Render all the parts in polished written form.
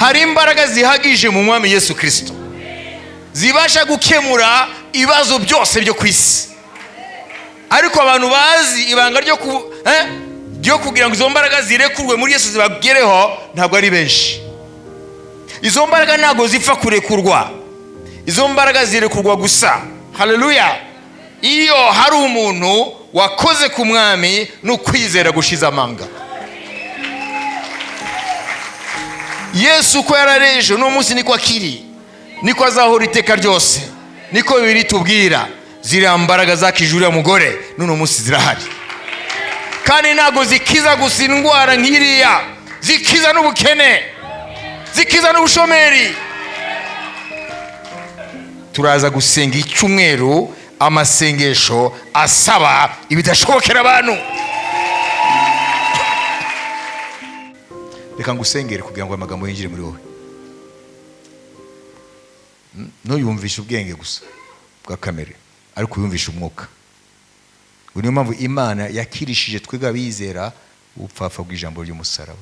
hari imbaraga zihagije mu mwami Yesu Kristo zibasha gukemura ibibazo byose byo ku isi. Ariko abantu bazi ibanga ryo kugira ngo izo mbaraga zirekurwe muri Yesu zibagereho ntabwo ari benshi. Izo mbaraga ntabwo zipfa kurekurwa, izo mbaraga zirekurwa gusa. Haleluya! Iyo hari umuntu wakoze ku mwami n'ukwizera gushize amanga. Yesu ko yarareje no munsi niko akiri, niko azahora iteka ryose, niko bibiri tubwira. Ziriya mbaraga zakijurira mugore n'uno munsi zirahari, kandi ntabwo zikiza gusa indwara nk'iriya, zikiza n'ubukene, zikiza n'ubushomeri. Turaza gusenga icyumweru amasengesho asaba ibidashobokera abantu. Reka ngusengere kugira ngo amagambo yinjire muri wowe. Ntuyumvishe ubwenge gusa bwa kamere, ariko uyumvishe umwuka. Niyo mpamvu Imana yakirishije twebwe abizera ubupfapfa bw'ijambo ry'umusaraba.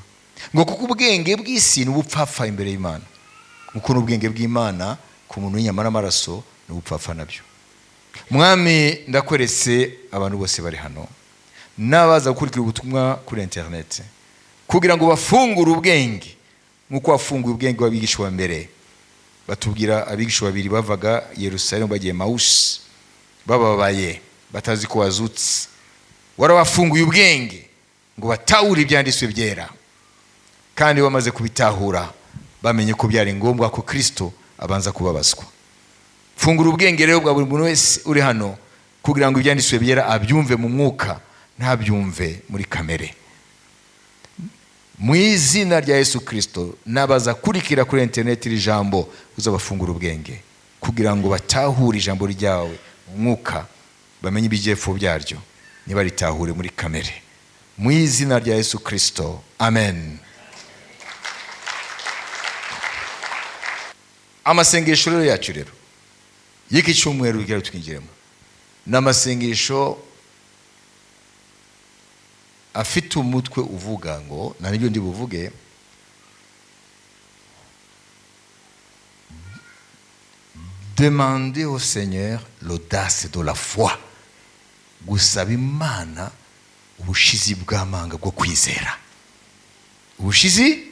Ngo kuko ubwenge bw'isi ni ubupfapfa imbere y'Imana, kuko n'ubwenge bw'Imana ku muntu w'inyama n'amaraso ni ubupfapfa nabyo. Mwami, ndakweretse abantu bose bari hano n'abaza gukurikira ubutumwa kuri internet kugira ngo bafungure ubwenge nk'uko wafunguye ubwenge w'abigisha wa mbere. Batubwira abigisha babiri bavaga Yerusalemu bagiye Mausi, bababaye batazi ko wazutse. Warabafunguye ubwenge ngo batahura ibyanditswe byera, kandi bamaze kubitahura bamenye ko byari ngombwa ko Kristo abanza kubabazwa. Fungura ubwenge rero bwa buri muntu wese uri hano kugira ngo ibyanditswe byera abyumve mu mwuka, ntabyumve muri kamere. Mu izina rya Yesu Kristo, nabaza kurikira kuri internet iri jambo uzabafungura ubwenge kugira ngo batahure ijambo ryawe mu mwuka, bamenye ibijyepfo byaryo, niba ritahure muri kamere. Mu izina rya Yesu Kristo, amen. Amasengesho rero yacu rero y'iki cyumweru bigira twinjiremo n'amasengesho afite umutwe uvuga ngo, na nibyo ndi buvuge, demander au Seigneur l'audace de la foi. Gusaba Imana ubushizi bw'amanga bwo kwizera. Ubushizi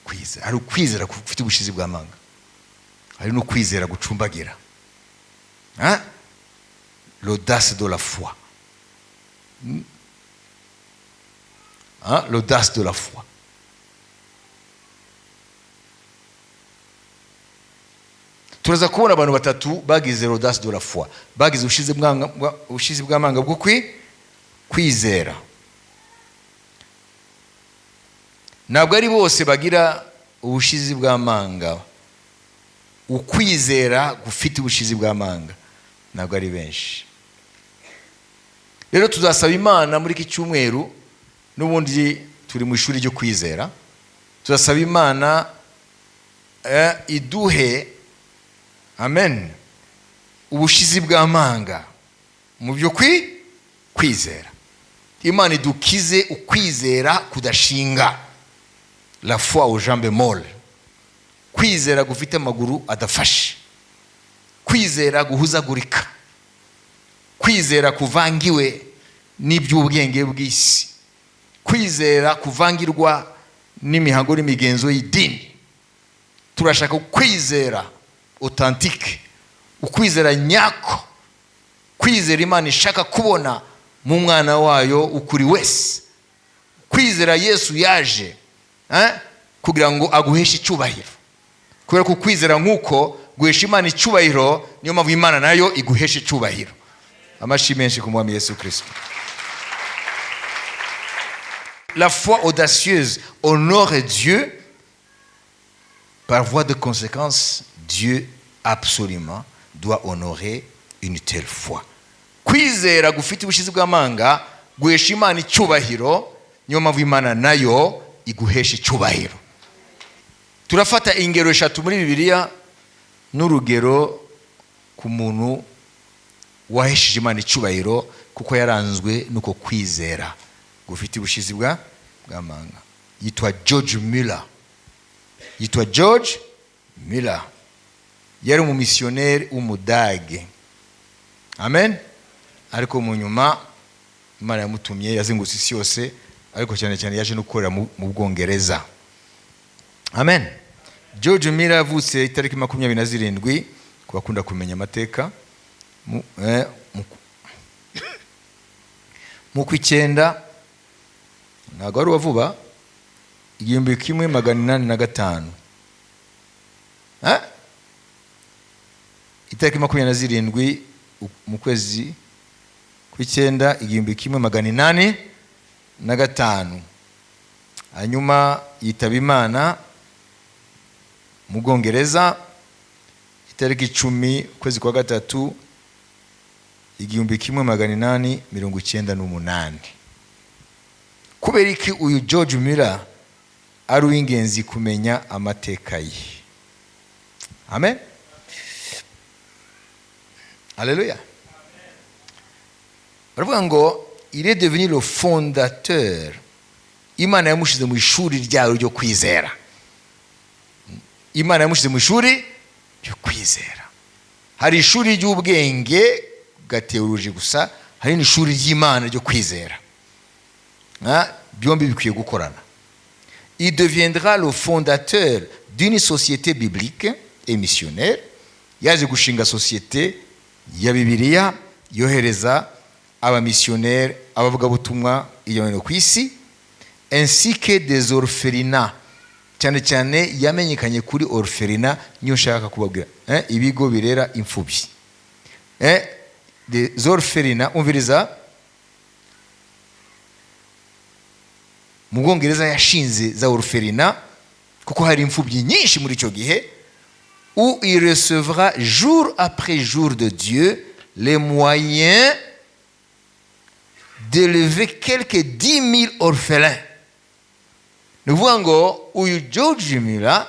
kwizera, ari ukwizera kufite ubushizi bw'amanga, hari no kwizera gucumbagira. L'audace de la foi. L'audace de la foi. Turaza kubona abantu batatu bagize l'audace de la foi, bagize ubushizi bw'amanga bwo kwizera. Ntabwo ari bose bagira ubushizi bw'amanga. Ukwizera gufite ubushizi bw'amanga ntabwo ari benshi. Rero tuzasaba Imana muri iki cyumweru, n'ubundi turi mu ishuri ryo kwizera, tuzasaba Imana iduhe, amen, ubushizi bw'amanga mu byo kwizera. Imana idukize ukwizera kudashinga, la foi aux jambes molles, kwizera gufite amaguru adafashe, kwizera guhuzagurika, kwizera kuvangiwe n'iby'ubwenge bw'isi, kwizera kuvangirwa n'imihango n'imigenzo y'idini. Turashaka kwizera authentique, ukwizera nyako, kwizera Imana ishaka kubona mu mwana wayo ukuri wese, kwizera Yesu yaje kugira ngo aguheshe icyubahiro. Kubera ko kwizera nk'uko guhesha Imana icyubahiro, niyo mpamvu Imana nayo iguhesha icyubahiro. Amashi menshi ku mwami Yesu Kristo. La foi audacieuse honore Dieu. Par voie de conséquence, Dieu absolument doit honorer une telle foi. Kwizera gufite ubushizi bw'amanga guhesha Imana icyubahiro, niyo mpamvu Imana nayo iguhesha icyubahiro. Turafata ingero eshatu muri Bibiliya n'urugero ku muntu wahesheje Imana icyubahiro kuko yaranzwe nuko kwizera gufite ubushizi bw'amanga. Yitwa George Muller. yitwa George Miller, yari umumisiyoneri w'umudage. Amen. Ariko mu nyuma Imana yamutumye, yazengurutse isi yose, ariko cyane cyane yaje no gukorera mu Bwongereza. Amen. George Miller yavutse itariki 27 ku bakunda kumenya amateka mu kw'icyenda, ntabwo ari uwavuba, 1885. Itariki 27 mu kwezi kw'icyenda 1885. Hanyuma yitaba Imana mu Bwongereza itariki 10 kwezi kwa gatatu 1898. Kubera iki uyu George Miller ari uw'ingenzi kumenya amateka ye? Amen. Alléluia. Baravuga ngo il est devenu le fondateur. Imana yamushize mu ishuri ryayo ryo kwizera. Imana yamushize mu ishuri ryo kwizera. Hari ishuri ry'ubwenge bwa teoloji gusa, hari n'ishuri ry'Imana ryo kwizera. Byombi bikwiye gukorana. Il deviendra le fondateur d'une société biblique et missionnaire. Yaje gushinga société ya Bibiliya yohereza abamissionnaires, abavugabutumwa iyo ku isi, ainsi que des orphelinats. Cyane cyane yamenyekanye kuri orphelinat, niyo nshaka kubabwira, ibigo birera imfubyi. Des orphelinats, umviriza, mu Bwongereza yashinze za orphelinat kuko hari imfubyi nyinshi muri icyo gihe, où il recevra jour après jour de Dieu les moyens d'élever quelques 10 000 orphelins. Nuvuga ngo uyu George Miller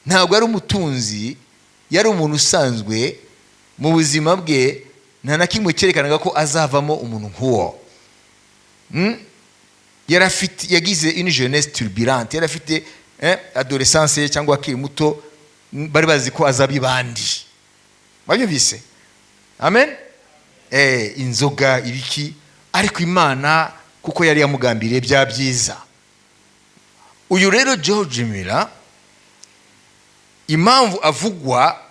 ntabwo ari umutunzi, yari umuntu usanzwe mu buzima bwe, nta na kimwe cyerekanaga ko azavamo umuntu nk'uwo. Yagize une jeunesse turbulente, yari afite adolescence cyangwa akiri muto, bari bazi ko azaba ibandi. Babyumvise? Amen. Inzoga ibiki, ariko Imana kuko yari yamugambiriye bya byiza. Uyu rero George Miller, impamvu avugwa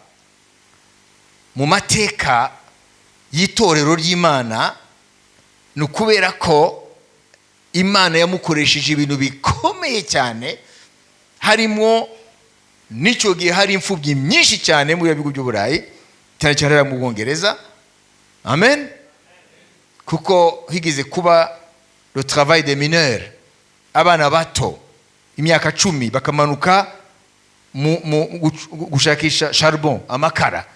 mu mateka y'itorero ry'Imana ni ukubera ko Imana yamukoresheje ibintu bikomeye cyane, harimo n'icyo gihe hari imfubyi nyinshi cyane mu bihugu by'Uburayi, cyane cyane mu Bwongereza. Amen. Kuko higeze kuba le travail des mineurs, abana bato imyaka 10 bakamanuka gushakisha charbon, amakara.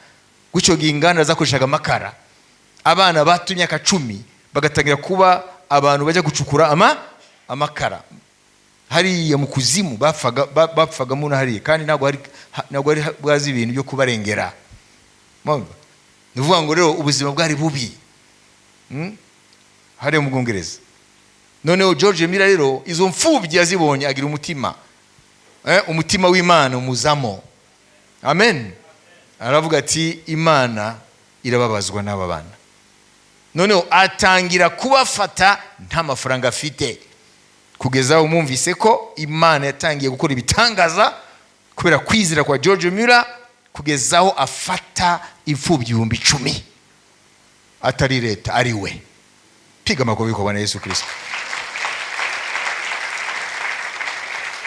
Gucyo gihe inganda zakoreshaga amakara, abana bato imyaka 10 bagatangira kuba abantu bajya gucukura amakara. Hariya mu kuzimu bapfaga mu hariya, kandi ntabwo ari bwazi ibintu byo kubarengera. Nuvuga ngo rero ubuzima bwari bubi hariya mu Bwongereza. Noneho George Miller rero izo mfubyi yazibonye, agira umutima w'Imana umuzamo. Amen. Aravuga ati Imana irababazwa n'aba bana. Noneho atangira kubafata nta mafaranga afite, kugeza umumvise ko Imana yatangiye gukora ibitangaza kubera kwizera kwa George Miller, kugezaho afata imfubyi 10,000, atari leta, ari we. Piga amakofi kwa Bwana Yesu Kristo.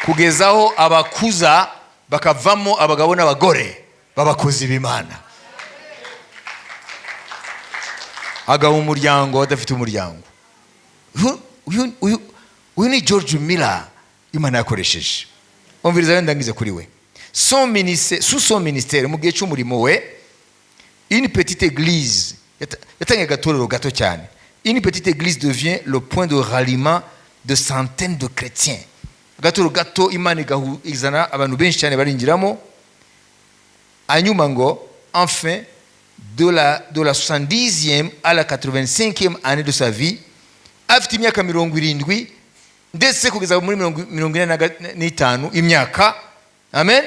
Kugezaho abakuza bakavamo abagabo n'abagore babakozi b'Imana, agaha umuryango adafite umuryango. Uyu ni George Miller Imana yakoresheje. Umviriza wenda ngize kuri we. Sous son ministère, mu gihe cy'umurimo we, une petite église, yatangiye gatorero gato cyane. Une petite église devient le point de ralliement de centaines de chrétiens. Gatorero gato Imana igazana abantu benshi cyane barinjiramo. Hanyuma ngo enfin de la 70e à la 85e année de sa vie, afite imyaka 70 ndetse kugeza muri 45 imyaka, Amen.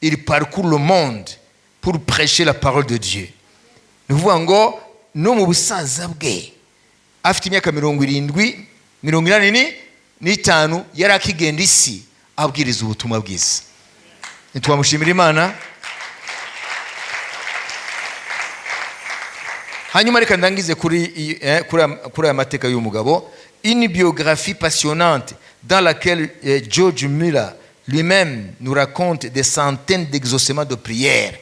Il parcourt le monde pour prêcher la parole de Dieu. Ni ukuvuga ngo no mu busaza bwe afite imyaka 85 yari akigenda isi abwiriza ubutumwa bwiza. Ntitwamushimira Imana. Hanyuma reka ndangize kuri aya mateka y'umugabo. Une biographie passionnante dans laquelle George Muller lui-même nous raconte des centaines d'exaucements de prières.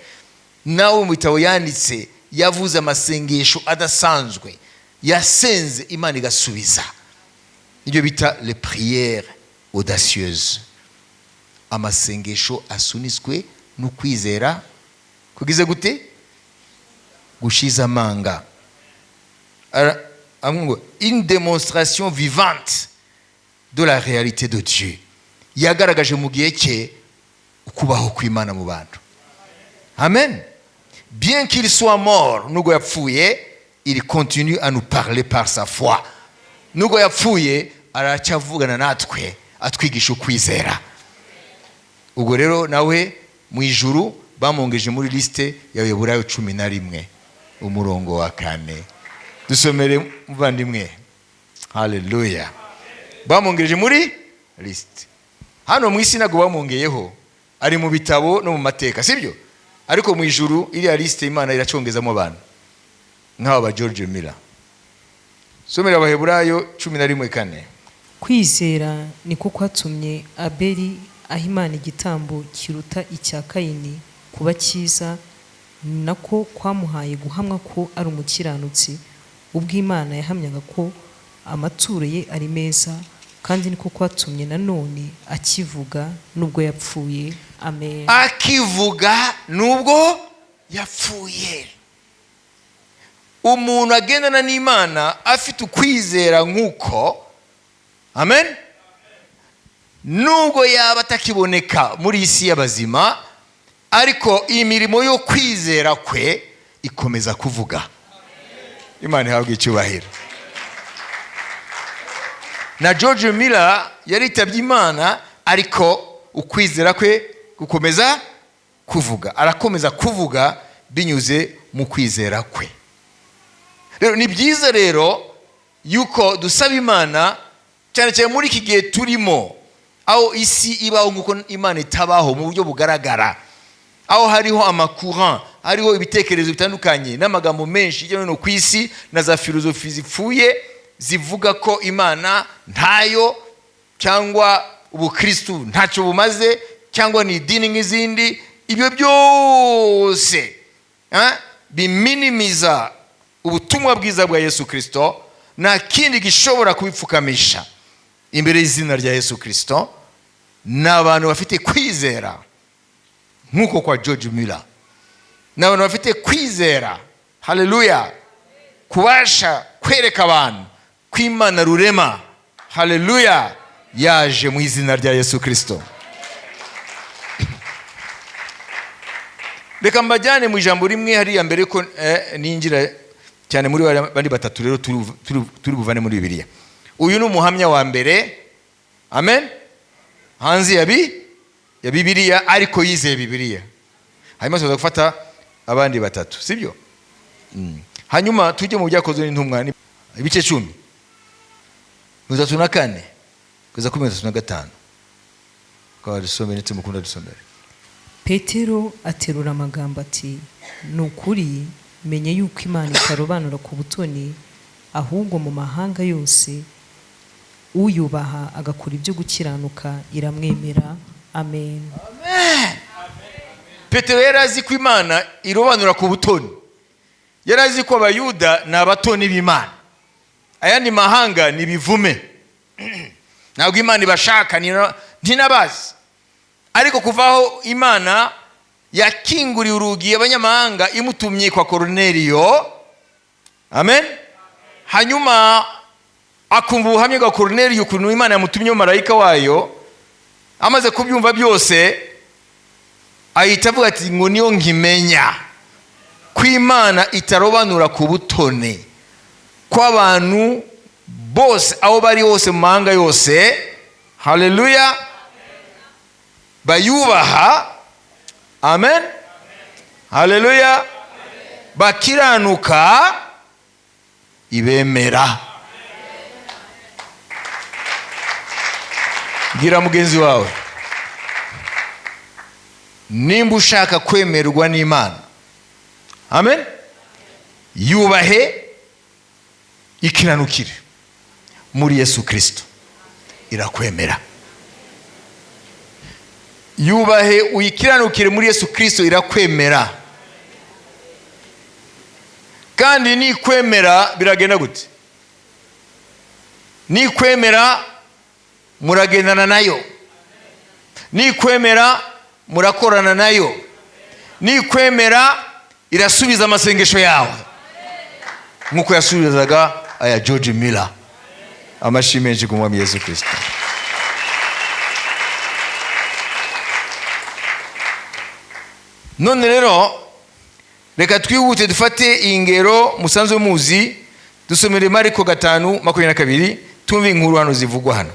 Nawe mu bitabo yanditse yavuze amasengesho adasanzwe yasenze Imana igasubiza. Ibyo bita les prières audacieuses. Amasengesho asunitswe no kwizera kugize gute gushiza amanga. Une démonstration vivante de la réalité de Dieu. Yagaragaje mu gihe cye ukubaho kw'Imana mu bantu. Amen. Bien qu'il soit mort, nubwo yapfuye, il continue à nous parler par sa foi. Nubwo yapfuye aracyavugana natwe atwigisha ukwizera. Ubwo rero nawe mu ijuru bamongeje muri liste y'Abaheburayo 11 umurongo wa 4. Dusomere muvandimwe. Haleluya. Bamongeje muri liste. Hano mu isi nago bamongeyeho ari mu bitabo no mu mateka, sibyo? Ariko mu ijuru iriya liste Imana iracongezamo abantu nk'aba George Muller. Somera Abaheburayo 11:4. Kwizera niko kwatumye Abeli aha Imana igitambo kiruta icya Kayini kuba cyiza, nako kwamuhaye guhamwa ko ari umukiranutsi, ubwo Imana yahamyaga ko amaturo ye ari meza, kandi niko kwatumye nanone akivuga nubwo yapfuye. Amen. Akivuga nubwo yapfuye. Umuntu agendana n'Imana afite ukwizera nk'uko, amen, nubwo yaba atakiboneka muri isi y'abazima, ariko imirimo yo kwizera kwe ikomeza kuvuga. Imana ihabwe icyubahiro. Na George Muller yaritabye Imana, ariko ukwizera kwe gukomeza kuvuga. Arakomeza kuvuga binyuze mu kwizera kwe. Rero ni byiza rero yuko dusaba Imana, cyane cyane muri iki gihe turimo, aho isi ibaho nk'uko Imana itabaho mu buryo bugaragara, aho hariho amacourant, hariho ibitekerezo bitandukanye n'amagambo menshi hirya no hino ku isi, na za filozofi zipfuye zivuga ko Imana ntayo, cyangwa ubukristu ntacyo bumaze, cyangwa ni idini nk'izindi. Ibyo byose biminimiza ubutumwa bwiza bwa Yesu Kristo. Nta kindi gishobora kubipfukamisha imbere y'izina rya Yesu Kristo. N'abantu bafite kwizera nk'uko kwa George Muller, n'abantu bafite kwizera, haleluya, kubasha kwereka abantu kw'Imana rurema, haleluya, yaje mu izina rya Yesu Kristo. Reka mbajyane mu ijambo rimwe hariya mbere ko ninjira cyane muri bandi batatu rero turi buvane muri Bibiliya. Uyu ni umuhamya wa mbere, amen, hanze ya Bibiliya, ariko yizeye Bibiliya. Hanyuma tuza gufata abandi batatu, sibyo? Hanyuma tujye mu byakozwe n'intumwa ibice 10 34 kugeza kuri 35. Kwa dusomere ndetse mukunda dusomere. Petero aterura amagambo ati, nukuri menye yuko Imana itarobanura ku butoni, ahubwo mu mahanga yose uyubaha agakora ibyo gukiranuka iramwemera. Amen. Amen. Petero yarazi ko Imana irobanura ku butoni. Yarazi ko abayuda ni abatoni b'Imana, ayandi mahanga ni bivume. Ntabwo Imana ibashaka, ntinabazi. Ariko kuvaho Imana yakinguriye urugi abanyamahanga imutumye kwa Korneliyo, amen, hanyuma akumva ubuhamya bwa Korneliyo ukuntu Imana yamutumye marayika wayo. Amaze kubyumva byose ahita avuga ati, ngo niyo nkimenya ko Imana itarobanura ku butoni kw'abantu bose aho bari hose mu mahanga yose. Haleluya. bayubaha, amen, haleluya, bakiranuka, ibemera. Gira mugenzi wawe, nimba ushaka kwemerwa n'Imana, amen, yubahe, ikiranukire muri Yesu Kristo, irakwemera. Yubahe uyikiranukire muri Yesu Kristo, irakwemera. Kandi nikwemera biragenda gute? Nikwemera muragendana nayo, nikwemera murakorana nayo, nikwemera irasubiza amasengesho yawe nkuko yasubizaga aya George Miller. Amashyi menshi ku mwami Yesu Kristo. None rero reka twihute dufate ingero musanzwe muzi, dusomere Mariko 5:22 tumve inkuru hano zivugwa hano.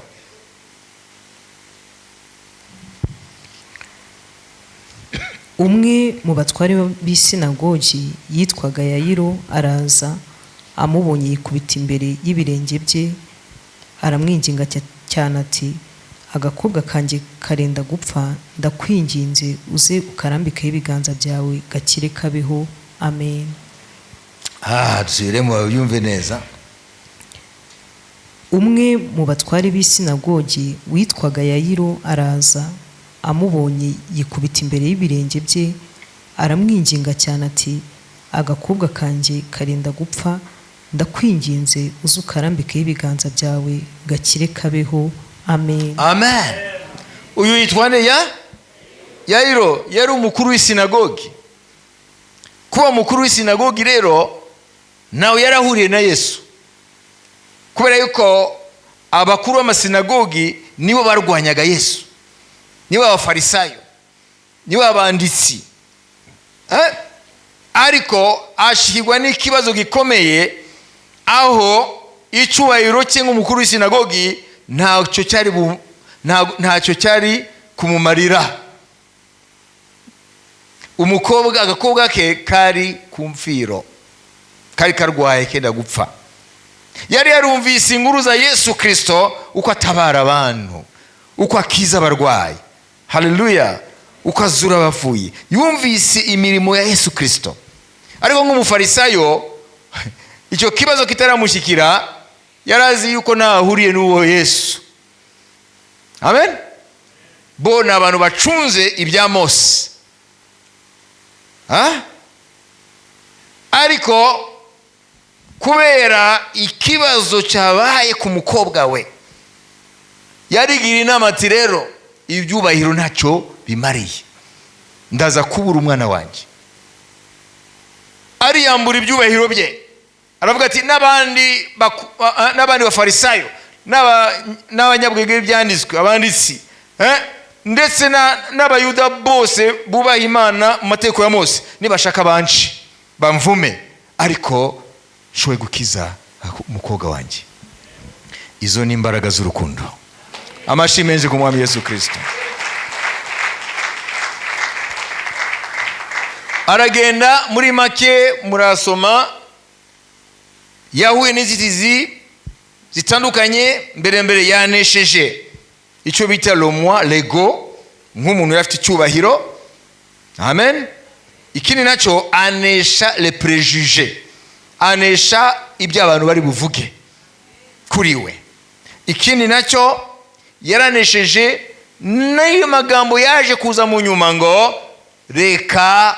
Umwe mu batware b'isinagogi yitwaga Yayiro araza, amubonye yikubita imbere y'ibirenge bye, aramwinginga cyane ati, agakobwa kanjye karenda gupfa, ndakwinginze uze ukarambikeho ibiganza byawe gakire kabeho. Amen. Dusubiremo yumve neza. Umwe mu batware b'isinagogi witwaga Yayiro araza, amubonye yikubita imbere y'ibirenge bye, aramwinginga cyane ati, agakobwa kanjye karenda gupfa, ndakwinginze uze ukarambikeho ibiganza byawe gakire kabeho. Amen. Amen. Uyu yitwa nde? Yayiro yari umukuru w'isinagogi. Kuba umukuru w'isinagogi rero nawe yarahuriye na Yesu, kubera yuko abakuru b'amasinagogi nibo barwanyaga Yesu, nibo abafarisayo, nibo abanditsi. Ariko ashikirwa n'ikibazo gikomeye, aho icyubahiro cye nk'umukuru w'isinagogi ntacyo cyari kumumarira. Agakobwa ke kari ku mfiro, kari karwaye kenda gupfa. Yari yarumvise inkuru za Yesu Kristo, uko atabara abantu, uko akiza abarwayi, haleluya, uko azura abapfuye. Yumvise imirimo ya Yesu Kristo. Ariko nk'umufarisayo icyo kibazo kitaramushyikira, yarazi yuko ntahuriye n'uwo Yesu. Amen. Bo ni abantu bacunze ibya Mose. Ariko kubera ikibazo cyabaye ku mukobwa we, yarigira inama ati, rero ibyubahiro ntacyo bimariye, ndaza kubura umwana wanjye. Ariyambura ibyubahiro bye, aravuga ati, n'abandi bafarisayo n'abanyabwenge b'ibyanditswe, abanditsi, ndetse n'abayuda bose bubaha Imana mu mategeko ya Mose, nibashaka banci bamvume, ariko showe gukiza umukobwa wanjye. Izo ni imbaraga z'urukundo. Amashyi menshi ku mwami Yesu Kristo. Aragenda, muri make murasoma, yahuye n'inzitizi zitandukanye. mbere yanesheje icyo bita lomwa lego, nk'umuntu yafite icyubahiro. Amen. Ikindi nacyo anesha le préjugé, anesha ibyo abantu bari buvuge kuri we. Ikindi nacyo yaranesheje n'ayo magambo yaje kuza mu nyuma ngo, reka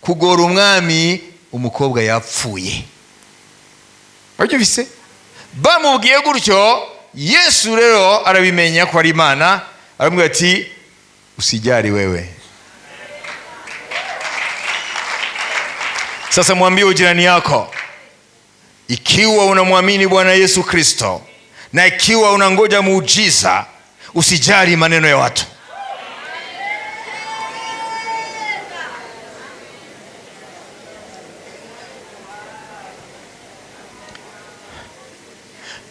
kugora umwami, umukobwa yapfuye. Babyumvise? Bamubwiye gutyo, Yesu rero arabimenya ko ari Imana, aramubwira ati, usijali wewe. Sasa mwambie jirani yako, ikiwa unamwamini Bwana Yesu Kristo na ikiwa unangoja muujiza, usijali maneno ya watu.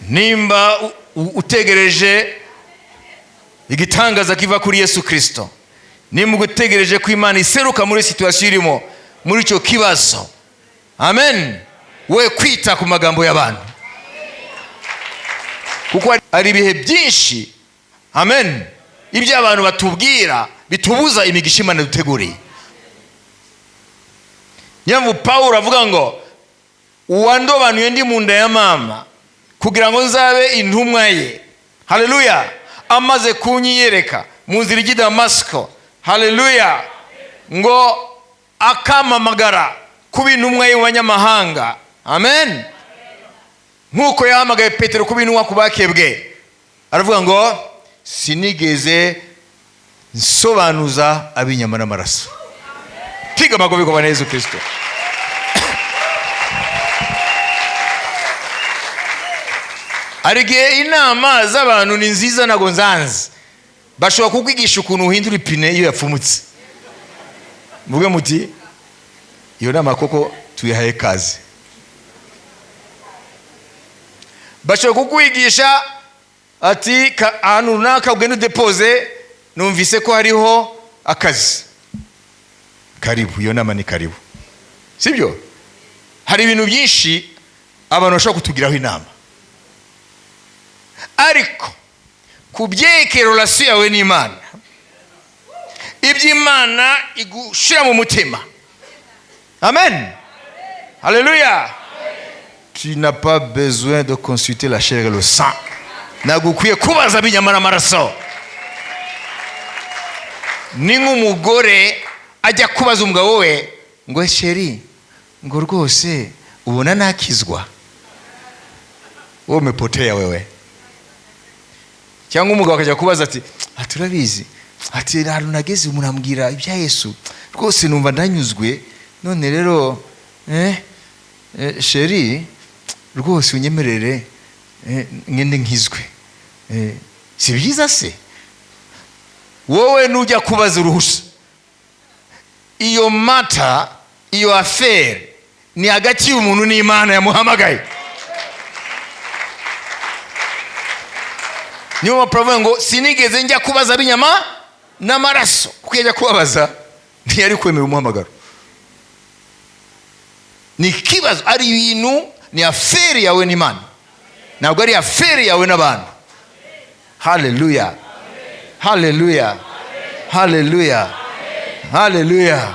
Nimba utegereje igitangaza kiva kuri Yesu Kristo, nimba utegereje ko Imana iseruka muri situation irimo, muri icyo kibazo, amen, we kwita ku magambo y'abantu, kuko ari ibihe byinshi, amen, ibyo abantu batubwira bitubuza imigisha Imana duteguriye. Nyamvu Paulo avuga ngo uwandobanuye ndi mu nda ya mama kugira ngo nzabe intumwa ye, haleluya, amaze kunyiyereka mu nzira ijya i Damasiko, haleluya, ngo akamamagara kuba intumwa ye mu banyamahanga, amen, nk'uko yahamagaye Petero kuba intumwa ku bakebwe. Aravuga ngo sinigeze nsobanuza ab'inyama n'amaraso. Piga amagobe kwa Bwana Yesu Kristo. Arigihe inama z'abantu ni nziza nago nzanze, bashobora kukwigisha ukuntu uhindura ipine iyo yapfumutse. Mvuge muti iyo nama koko tuyihaye kazi. Bashobora kukwigisha ati ahantu runaka ugenda udepose, numvise ko hariho akazi. Karibu, iyo nama ni karibu, sibyo? Hari ibintu byinshi abantu bashobora kutugiraho inama, ariko kubyeke relation yawe n'Imana, iby'Imana igushira mu mutima, amen, haleluya. Tu n'as pas besoin de consulter la chair et le sang. Nagukwiye kubaza ab'inyama n'amaraso. Ni nk'umugore ajya kubaza umugabo we ngo sheri, ngo rwose ubona nakizwa? Wewe umepotea wewe. Cyangwa umugabo akajya kubaza ati turabizi, ati rero nageze umuntu ambwira ibya Yesu, rwose numva ndanyuzwe, none rero sheri rwose unyemerere ngende nkizwe. Si byiza se? Wowe nujya kubaza uruhusa, iyo mata, iyo affaire ni hagati y'umuntu n'Imana yamuhamagaye. Niyo mpamvu ngo sinigeze njya kubaza ab'inyama n'amaraso, kuko yajya kubabaza ntiyari kwemera umuhamagaro. Ni kibazo, ari ibintu, ni affaire yawe n'Imana, ntabwo ari affaire yawe n'abantu. Haleluya, haleluya, haleluya, haleluya.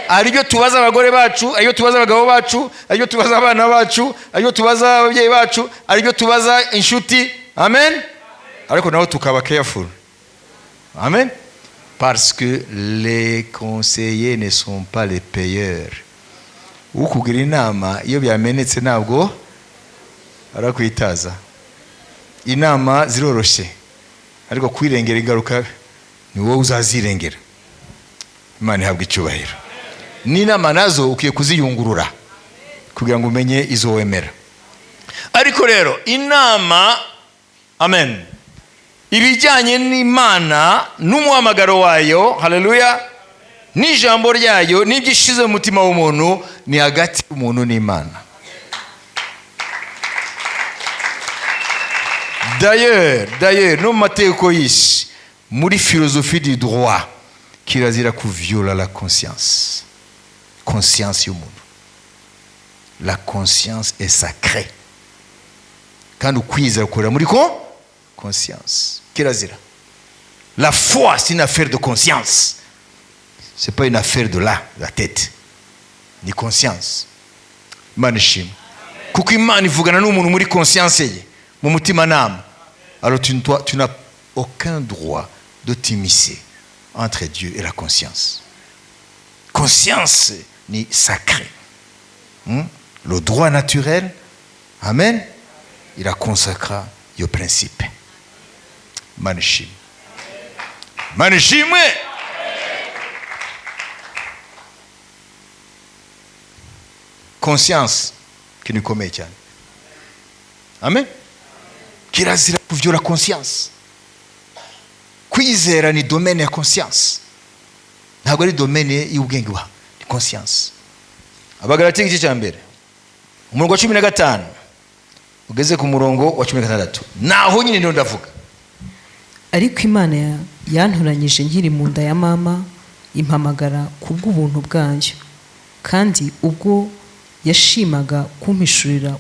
Ariyo tubaza abagore bacu, ariyo tubaza abagabo bacu, ariyo tubaza abana bacu, ariyo tubaza ababyeyi bacu, ariyo tubaza inshuti, amen. Ariko naho tukaba careful, amen, parce que les conseillers ne sont pas les payeurs. Ukugira inama iyo byamenetse ntabwo arakwitaza. Inama ziroroshye, ariko kwirengera ingaruka ni wowe uzazirengera. Imana ihabwa icyubahiro. N'inama nazo ukiye kuziyungurura kugira ngo umenye izo wemera. Ariko rero inama, amen, ibijyanye n'Imana n'umuhamagaro wayo, haleluya, n'ijambo ryayo n'ibyishize mu mutima w'umuntu, ni hagati y'umuntu n'Imana. D'ailleurs, no mateko y'isi, muri philosophie du droit, kirazira kuviola la conscience. Conscience y'umuntu. La conscience est sacrée. Kandi ukwizera ukorera muri conscience. Kirazira. La foi, c'est une affaire de conscience. C'est pas une affaire de la tête. Ni conscience. Imana ishimwe. Kuko Imana ivugana n'umuntu muri conscience ye, mu mutima nama. Alors tu n'as aucun droit de t'immiscer entre Dieu et la conscience. Conscience ni sacrée. Le droit naturel, amen, il a consacré le principe. Manishim. Manishim. Conscience qui nous commet. Amen. Kirazira kuvyola conscience. Kwizera ni domaine ya conscience. Ntabwo ari domaine y'ubwenge bwa conscience. Abagalati igice cya mbere umurongo wa 15 ugeze ku murongo wa 16, naho nyine ndio ndavuga. ariko Imana yantoranyije nkiri mu nda ya mama, impamagara kubw'ubuntu bwayo, kandi ubwo yashimaga kumpishurira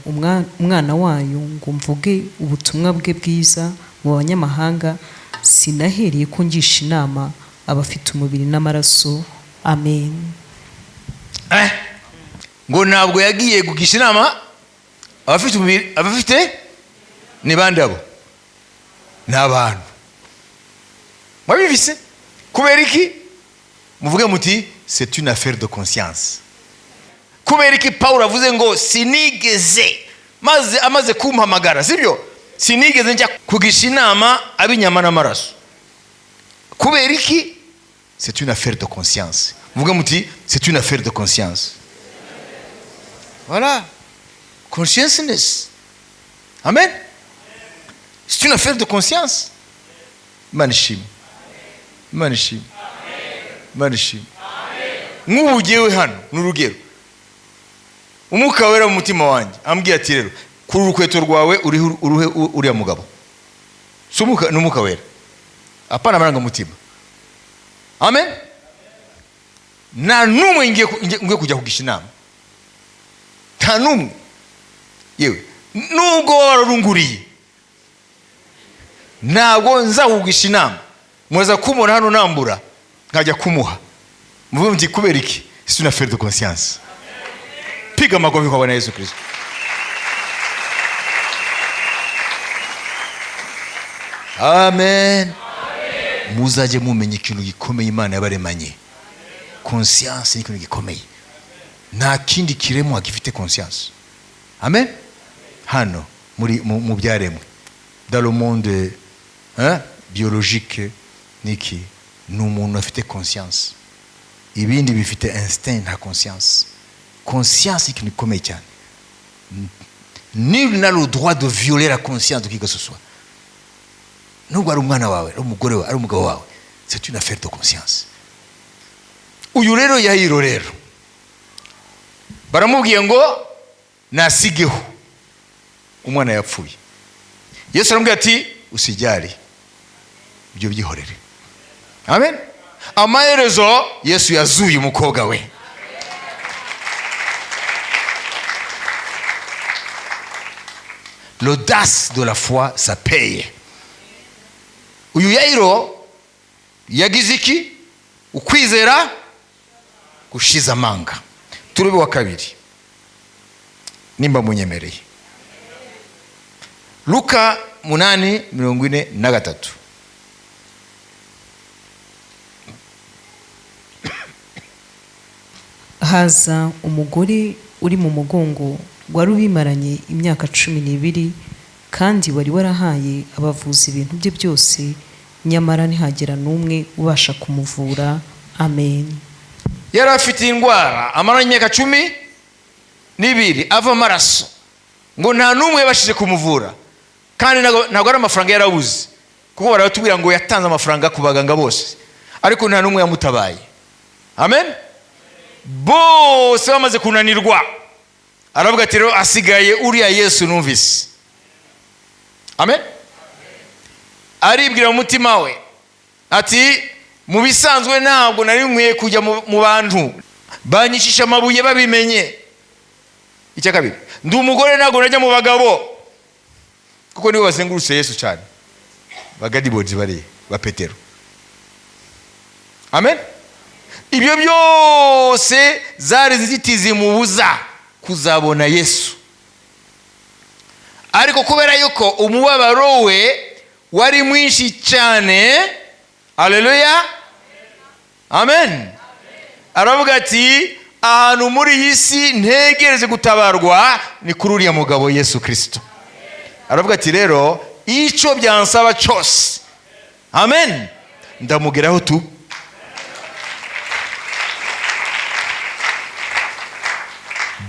umwana wayo ngo mvuge ubutumwa bwe bwiza mu banyamahanga, sinahereye ko ngisha inama abafite umubiri n'amaraso. Amen. ngo ntabwo yagiye kugisha inama abafite umubiri, abafite ni bande abo? Ni abantu. Mwabivise? Kubera iki? Muvuge muti c'est une affaire de conscience. Kubera iki Paulo avuze ngo sinigeze amaze kumpamagara, sibyo? Sinigeze njya kugisha inama abinyama n'amaraso. Kubera iki? C'est une affaire de conscience. Muvuge muti c'est une affaire de conscience. Voilà. Consciousness. Amen. C'est une affaire de conscience. Manishim. Manishim. Manishim. Nk'ubu ugiyewe hano n'urugero, umwuka wera mu mutima wanjye ambwiye ati rero kuri urukweto rwawe uruhe uriya mugabo. Si umwuka wera, apana amarangamutima. Amen. Nta n'umwe ngiye kujya kugisha inama, nta n'umwe. Yewe nubwo wararunguriye ntabwo nzakugisha inama. Muza kumubona hano nambura nkajya kumuha. Muvuge muti kubera iki? C'est une affaire de conscience. Piga makofi kwa Bwana Yesu Kristo. Amen. Muzaje mumenye ikintu gikomeye Imana yabaremanye. Conscience ni ikintu gikomeye. Nta kindi kiremwa gifite conscience. Amen. Hano mu byaremwe, dans le monde biologique, niki ni umuntu afite conscience. Ibindi bifite instinct, nta conscience. Conscience ikintu gikomeye cyane. Nul n'a le droit de violer la conscience de qui que ce soit. Nubwo ari umwana wawe, ari umugore wawe, ari umugabo wawe, c'est une affaire de conscience. Uyu rero Yayiro rero baramubwiye ngo nasigeho umwana yapfuye. Yesu aramubwira ati usijyari, ibyo byihorere. Amen. Amaherezo Yesu yazuye umukobwa we. L'audace de la foi, ça paye. Uyu Yayiro yagize iki? Ukwizera gushize amanga. Turebe wa kabiri nimba munyemereye. Luka 8:43. Haza umugore uri mu mugongo wari ubimaranye imyaka 12, kandi wari warahaye abavuzi ibintu bye byose, nyamara ntihagera n'umwe ubasha kumuvura. Amen. Yari afite indwara amaranye imyaka 12 ava amaraso, ngo nta n'umwe yabashije kumuvura, kandi ntabwo ari amafaranga yarabuze, kuko baratubwira ngo yatanze amafaranga ku baganga bose, ariko nta n'umwe yamutabaye. Amen. Bose bamaze kunanirwa, aravuga ati rero asigaye uriya Yesu numvise. Amen. Aribwira mu mutima we ati mu bisanzwe ntabwo nari nkwiye kujya mu bantu banyicisha amabuye babimenye. Icya kabiri, ndi umugore ntabwo najya mu bagabo, kuko nibo bazengurutse Yesu cyane, bagadibodi bari ba Petero. Amen. Ibyo byose zari zitizi mubuza kuzabona Yesu, ariko kubera yuko umubabaro we wari mwinshi cyane. Haleluya. Amen. Aravuga ati ahantu muri iyi si ntegereje gutabarwa ni kuri uriya mugabo Yesu Kristo. Aravuga ati rero icyo byansaba cyose, amen, ndamugeraho tu.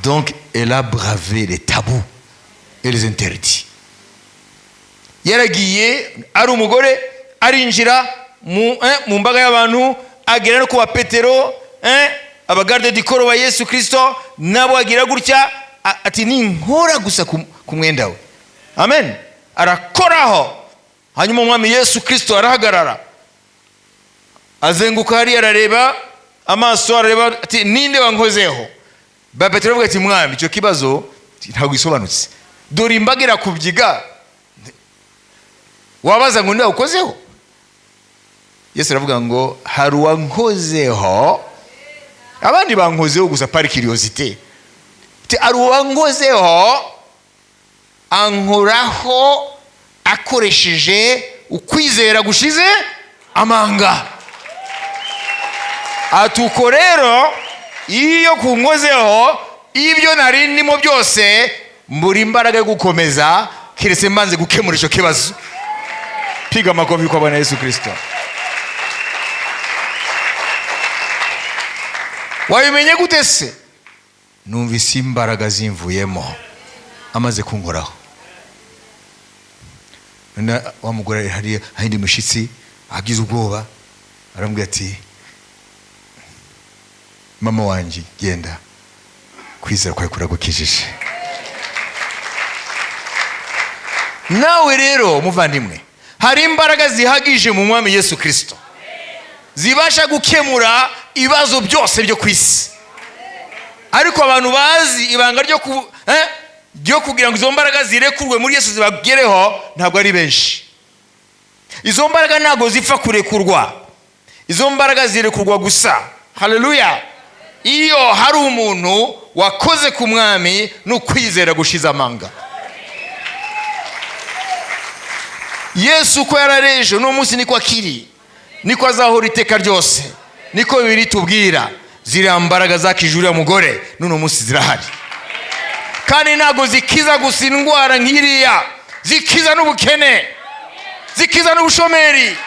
Donc elle a bravé les tabous et les interdits. Yaragiye ari umugore arinjira mu mbaga y'abantu, agera no kuba Petero, abagarde du corps wa Yesu Kristo, nabo agira gutya ati ni nkora gusa ku mwenda we. Amen. Arakoraho. hanyuma umwami Yesu Kristo arahagarara, azenguka hariya, arareba amaso, arareba ati ninde wankozeho? ba Petero avuga ati mwami, icyo kibazo ntabwo gisobanutse, dore imbaga irakubyiga, wabaza ngo ninde ukozeho? Yesu aravuga ngo hari uwankozeho, abandi bankozeho gusa par curiosité, hari uwankozeho ankoraho akoresheje ukwizera gushize amanga. Atuko rero iyo kunkozeho ibyo nari ndimo byose mbura imbaraga yo gukomeza kiretse mbanze gukemura icyo kibazo. Piga amakofi kwa Bwana Yesu Kristo. Wabimenye gute se? Numvise imbaraga zimvuyemo amaze kunkoraho. Wa mugore hariya ahindi mushitsi agize ubwoba, arambwira ati mama wanjye genda, kwizera kwawe kuragukijije. Nawe rero muvandimwe, hari imbaraga zihagije mu mwami Yesu Kristo zibasha gukemura ibibazo byose byo ku isi. Ariko abantu bazi ibanga ryo kugira ngo izo mbaraga zirekurwe muri Yesu zibagereho ntabwo ari benshi. Izo mbaraga ntabwo zipfa kurekurwa, izo mbaraga zirekurwa gusa, haleluya, iyo hari umuntu wakoze ku mwami n'ukwizera gushize amanga. Yesu ko yarareje no munsi niko akiri, niko azahora iteka ryose, niko bibiri tubwira. Ziriya mbaraga zakijurira mugore n'uno munsi zirahari, kandi ntago zikiza gusa indwara nk'iriya, zikiza n'ubukene, zikiza n'ubushomeri,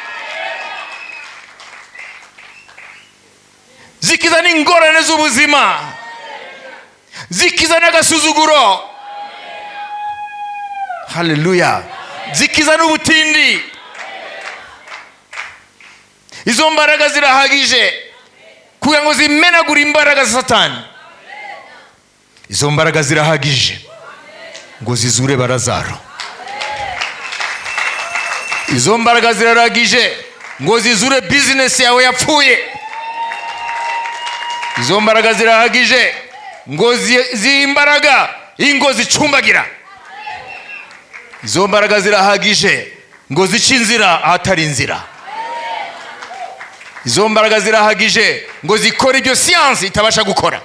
zikiza n'ingorane z'ubuzima, zikiza n'agasuzuguro, haleluya, zikiza n'ubutindi. Izo mbaraga zirahagije kugira ngo zimenagure imbaraga za Satani. Izo mbaraga zirahagije ngo zizure Barazaro. Izo mbaraga zirahagije ngo zizure business yawe yapfuye. Izo mbaraga zirahagije ngo zimbaraga ingo zicumbagira. Izo mbaraga zirahagije ngo zice inzira ahatari inzira. Izo mbaraga zirahagije ngo zikore ibyo siyansi itabasha gukora.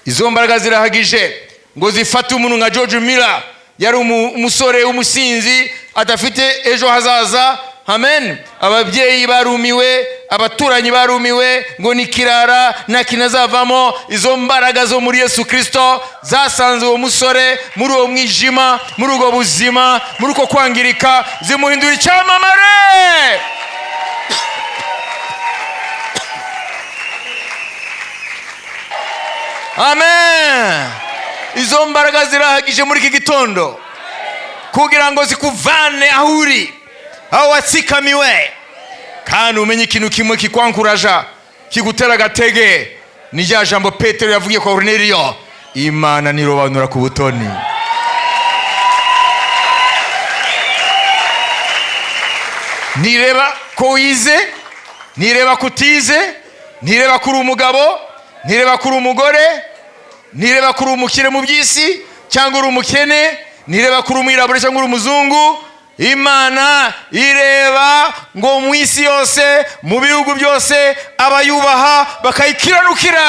Izo mbaraga zirahagije ngo zifate umuntu nka George Miller, yari umusore w'umusinzi adafite ejo hazaza, amen. Ababyeyi barumiwe, abaturanyi barumiwe ngo nikirara na kinazavamo. Izo mbaraga zo muri Yesu Kristo zasanze uwo musore muri uwo mwijima, muri ubwo buzima, muri uko kwangirika, zimuhindura icyamamare. Amen. Izo mbaraga zirahagije muri iki gitondo kugira ngo zikuvane aho uri, aho watsikamiwe, kandi umenye ikintu kimwe kikwankuraja, kigutera agatege. Ni rya jambo Petero yavugiye kwa Korneliyo, Imana nirobanura ku butoni. Nireba ko wize, nireba kutize, nireba kuri umugabo, nireba kuri umugore, nireba kuri umukire mu by'isi cyangwa uri umukene, nireba kuri umwirabura cyangwa uri umuzungu. Imana ireba ngo mu isi yose, mu bihugu byose, abayubaha bakayikiranukira.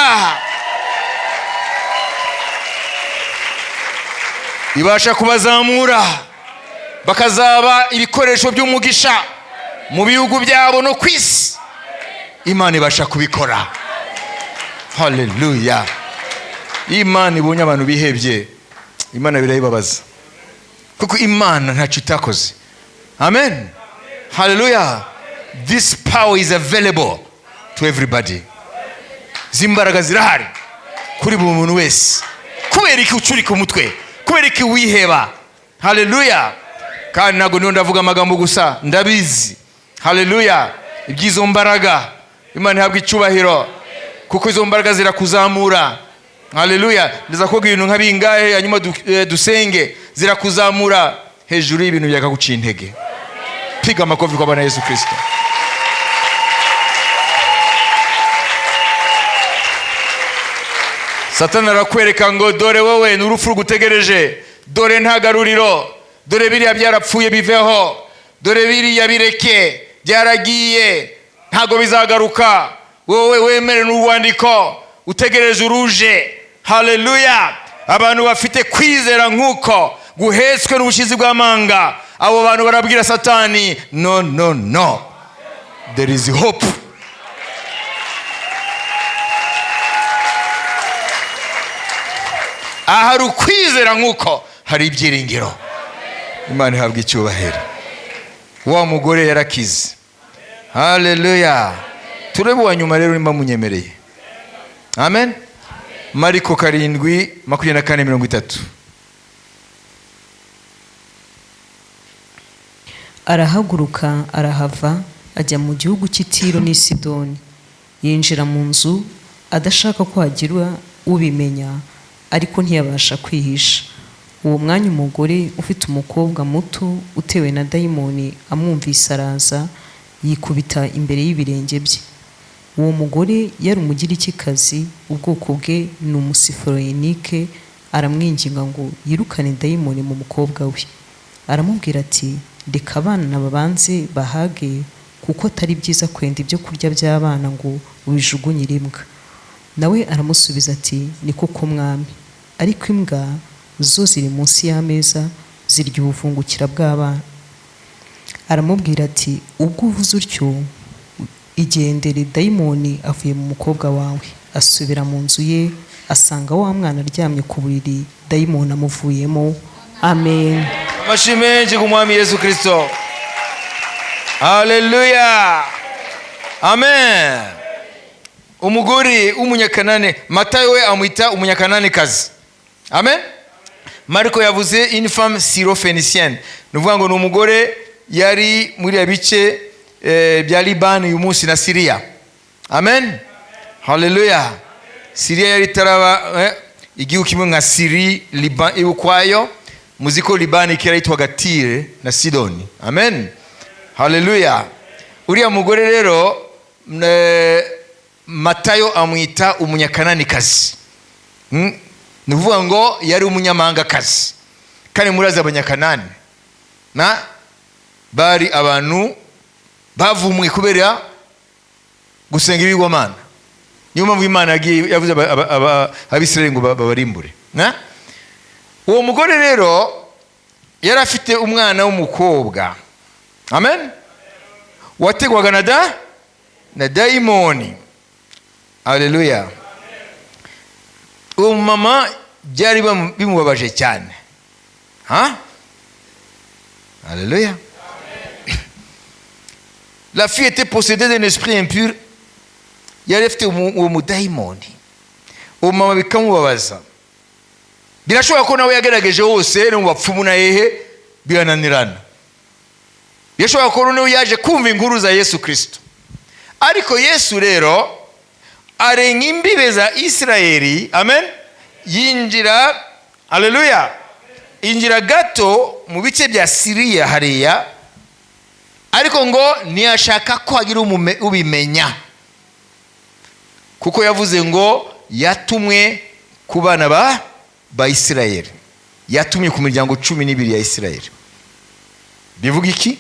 Ibasha kubazamura bakazaba ibikoresho by'umugisha mu bihugu byabo no ku isi. Imana ibasha kubikora. Haleluya. Imana ibonye abantu bihebye, Imana birayibabaza, kuko Imana ntacyo itakoze. Amen. Haleluya. This power is available to everybody. Zimbaraga zirahari kuri buri muntu wese. Kubera iki ucurika umutwe? Kubera iki wiheba? Haleluya. Kandi ntabwo niyo ndavuga amagambo gusa, ndabizi. Haleluya. Ibyizo mbaraga Imana ihabwa icyubahiro, kuko izo mbaraga zirakuzamura. Haleluya. Ndiza koga ibintu nk'abingahe hanyuma dusenge. Zirakuzamura hejuru y'ibintu byakaguca intege. Piga amakofi kwa Bwana Yesu Kristo. Satani arakwereka ngo dore wowe n'urupfu rugutegereje, dore nta garuriro, dore biriya byarapfuye biveho, dore biriya bireke byaragiye ntago bizagaruka, wowe wemere n'urwandiko utegereje uruje. Haleluya! Abantu bafite kwizera nk'uko guhetswe n'ubushizi bw'amanga, abo bantu barabwira Satani no no no, there is hope. Ahari ukwizera nk'uko hari ibyiringiro. Imana ihabwa icyubahiro. Wa mugore yarakize. Haleluya! Turebe uwa nyuma rero nimba munyemereye. Amen. Mariko 7:24-30. Arahaguruka arahava ajya mu gihugu cy'Itiro n'i Sidoni, yinjira mu nzu adashaka ko hagira ubimenya, ariko ntiyabasha kwihisha. Uwo mwanya umugore ufite umukobwa muto utewe na dayimoni amwumvise araza, yikubita imbere y'ibirenge bye. Uwo mugore yari umugirikikazi, ubwoko bwe ni umusiforoyenike. Aramwinginga ngo yirukane dayimoni mu mukobwa we. Aramubwira ati, reka abana babanze bahage, kuko atari byiza kwenda ibyo kurya by'abana ngo ubijugunyire imbwa. Nawe aramusubiza ati, ni koko mwami, ariko imbwa zo ziri munsi y'ameza zirya ubuvungukira bw'abana. Aramubwira ati, ubwo uvuze utyo igendere, dayimoni avuye mu mukobwa wawe. Asubira mu nzu ye, asanga wa mwana aryamye ku buriri, dayimoni amuvuyemo. Amen. Amashimwe ku mwami Yesu Kristo. Haleluya. Amen. Umugore w'umunyakanane, Matayo we amwita umunyakananekazi. Amen. Mariko yavuze une femme syrophénicienne. Nuvuga ngo ni umugore yari muri abice bya Liban uyu munsi na Syria. Amen. Haleluya. Syria yari taraba igihugu kimwe nka Syria, Liban ukwayo. Muziko Liban kera yitwaga Tyre na Sidoni. Amen. Haleluya. Uriya mugore rero Matayo amwita umunyakananikazi. Nuvuga ngo yari umunyamahangakazi. Kandi murazi abanyakanani na bari abantu bavumwe kubera gusenga ibigwamana. Niyo mpamvu Imana yavuze abisirayeli ngo babarimbure. Uwo mugore rero yari afite umwana w'umukobwa. Amen. Wategwaga na dayimoni. Haleluya. Uwo mama byari bimubabaje cyane. Alléluia. La fille était possédée d'un esprit impur. Yari afite uwo mudayimoni. Uwo mama bikamubabaza. Birashoboka ko nawe yagerageje hose no mu bapfumu na hehe birananirana. Birashoboka ko nawe yaje kumva inkuru za Yesu Kristo. Ariko Yesu rero arenga imbibe za Isirayeli. Amen. Yinjira, haleluya, injira gato mu bice bya Syria hariya, ariko ngo ntiyashaka ko hagira ubimenya, kuko yavuze ngo yatumwe ku bana ba Isirayeli, yatumye ku miryango 12 ya Isirayeli. Bivuga iki?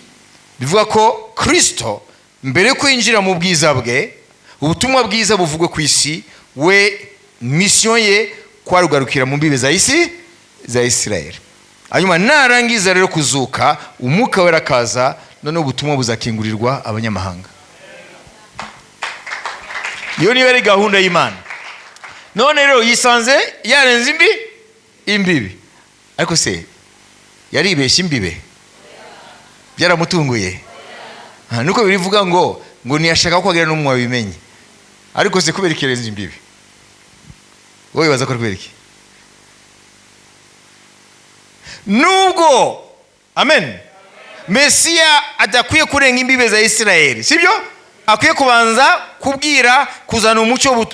Bivuga ko Kristo mbere ko yinjira mu bwiza bwe, ubutumwa bwiza buvugwe ku isi, we mission ye kwarugarukira mu mbibe za Isirayeli. Hanyuma narangiza rero kuzuka, umwuka wera kaza, none ubutumwa buzakingurirwa abanyamahanga. Iyo niyo ari gahunda y'Imana. None rero yisanze yarenze imbibi. Ariko se yaribeshye imbibe? Byaramutunguye? Nuko birivuga ngo ntiyashaka ko agira n'umwe wabimenye. Ariko se kubera ikirenze imbibi? Wowe baza ko kubera iki? Nubwo, amen, Mesiya adakwiye kurenga imbibe za Isirayeli, sibyo? Akwiye kubanza kubwira kuzana umucyo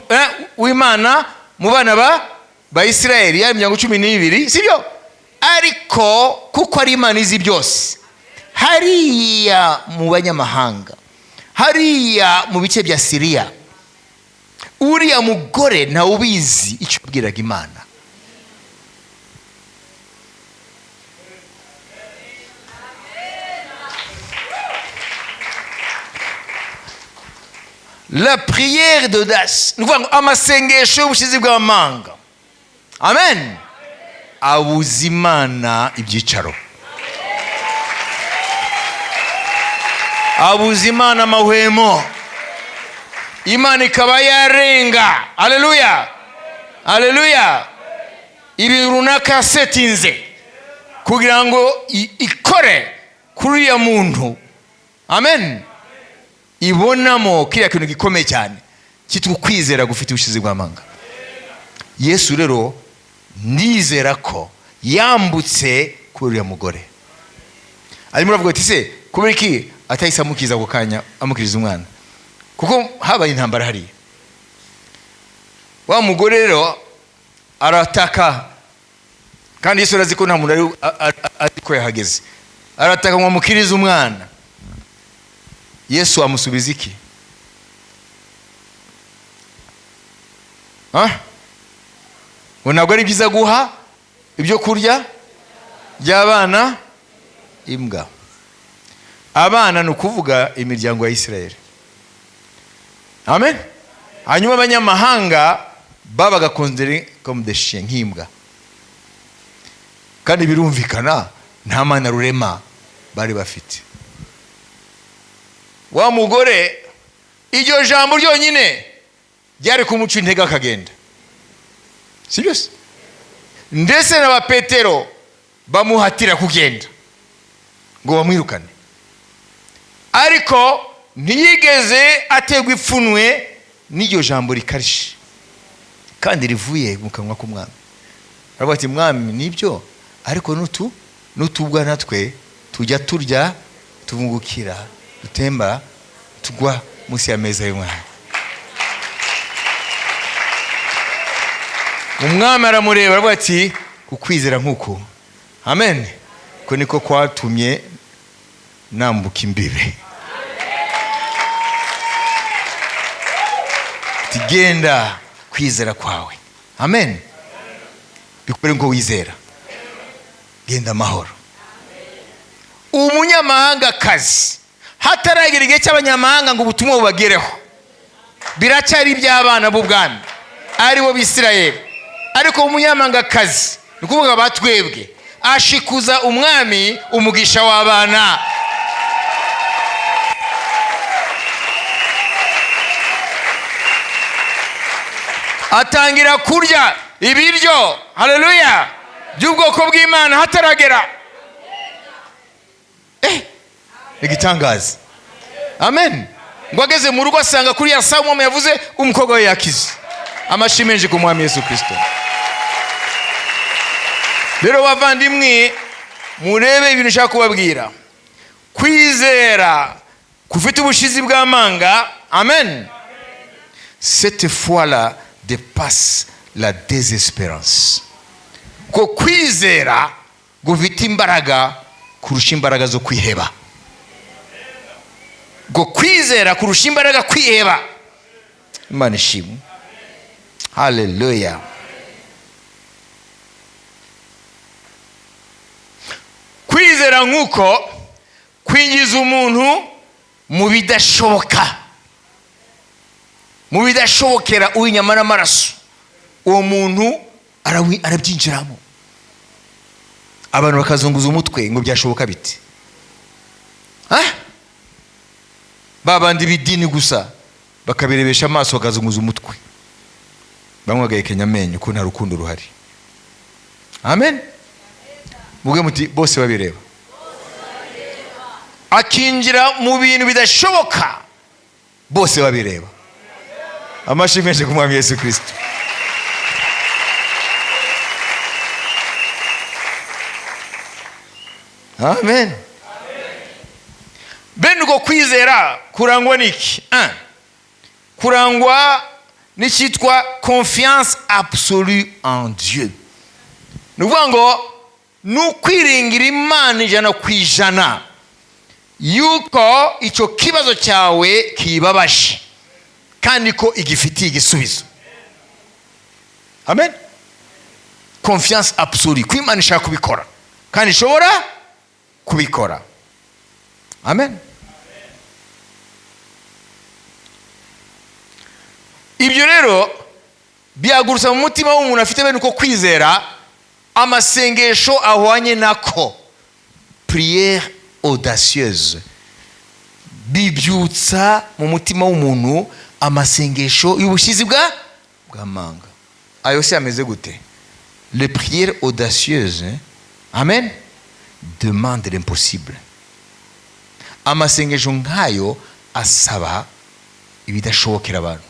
w'Imana mu bana ba Isirayeli, ya miryango 12, sibyo? ariko kuko ari Imana izi byose, hariya mu banyamahanga, hariya mu bice bya Siriya, uriya mugore ntawe ubizi icyo abwiraga Imana. La prière d'audace, ni ukuvuga ngo amasengesho y'ubushizi bw'amanga, amen, abuza Imana ibyicaro, abuza Imana amahwemo, Imana ikaba yarenga. Haleluya, haleluya. Ibintu runaka yasetinze kugira ngo ikore kuri uriya muntu, amen, ibonamo kiriya kintu gikomeye cyane cyitwa kwizera gufite ubushizi bw'amanga. Yesu rero nizera ko yambutse kuri uriya mugore. Arimo aravuga ati se kubera iki atahise amukiza ako kanya, amukiriza umwana? Kuko habaye intambara hariya. Wa mugore rero arataka, kandi Yesu arazi ko nta muntu ari ko yahageze. Arataka ngo amukirize umwana. Yesu amusubiza iki? Ngo ntabwo ari byiza guha ibyo kurya by'abana imbwa. Abana ni ukuvuga imiryango ya Isirayeli, amen. Hanyuma abanyamahanga babaga considérés comme des chiens, nk'imbwa. Kandi birumvikana nta Mana rurema bari bafite. Wa mugore iryo jambo ryonyine ryari kumuca intege akagenda, si byose? Ndetse na Petero bamuhatira kugenda ngo bamwirukane, ariko ntiyigeze ategwa ipfunwe n'iryo jambo rikarishe kandi rivuye mu kanwa k'umwami. Aravuga ati mwami nibyo, ariko nutubwa natwe tujya turya tuvungukira, dutemba tugwa munsi y'ameza y'umwami. Umwami aramureba aravuga ati kukwizera nk'uko, amen, ko niko kwatumye nambuka imbibe. Tigenda kwizera kwawe, amen, bikore ngo wizera, genda amahoro. Umunyamahanga kazi hataragira igihe cy'abanyamahanga ngo ubutumwa bubagereho, biracyari iby'abana b'ubwami ari bo Bisirayeli. Ariko umunyamahanga kazi ni ukuvuga batwebwe ashikuza umwami umugisha w'abana. Atangira kurya ibiryo, haleluya, by'ubwoko bw'Imana hataragera. Igitangaza, amen. Ngo ageze mu rugo asanga kuri ya saa umwami yavuze umukobwa we yakize. Amashimenje ku mwami Yesu Kristo. Rero bavandimwe, murebe ibintu nshaka kubabwira. Kwizera kufite ubushizi bw'amanga, amen, cette fois-là dépasse la désespérance. Ko kwizera gufite imbaraga kurusha imbaraga zo kwiheba. Ko kwizera kurusha imbaraga kwiheba. Imana ishimwe, haleluya. Kwizera nk'uko kwinjiza umuntu mu bidashoboka, mu bidashobokera uw'inyama n'amaraso, uwo muntu arabyinjiramo. Abantu bakazunguza umutwe ngo byashoboka bite? Babandi b'idini gusa bakabirebesha amaso bakazunguza umutwe, bamwe bagahekenya amenyo ko nta rukundo ruhari, amen. Muge muti bose babireba. Akinjira mu bintu bidashoboka, bose babireba. Amashimenje ku mwami Yesu Kristo. Amen. Bene uko kwizera kurangwa niki? Kurangwa n'icyitwa confiance absolue en Dieu. Nuvuga ngo ni ukwiringira Imana 100% yuko icyo kibazo cyawe kibabaje kandi ko igifitiye igisubizo. Amen. Confiance absolue ko Imana ishaka kubikora kandi ishobora kubikora. Amen. Ibyo rero byagurutsa mu mutima w'umuntu afite bene uko kwizera, amasengesho ahwanye nako, prière audacieuse, bibyutsa mu mutima w'umuntu amasengesho y'ubushizi bw'amanga. Ayo se ameze gute? Les prières audacieuses, amen, demande l'impossible. Amasengesho nk'ayo asaba ibidashobokera abantu.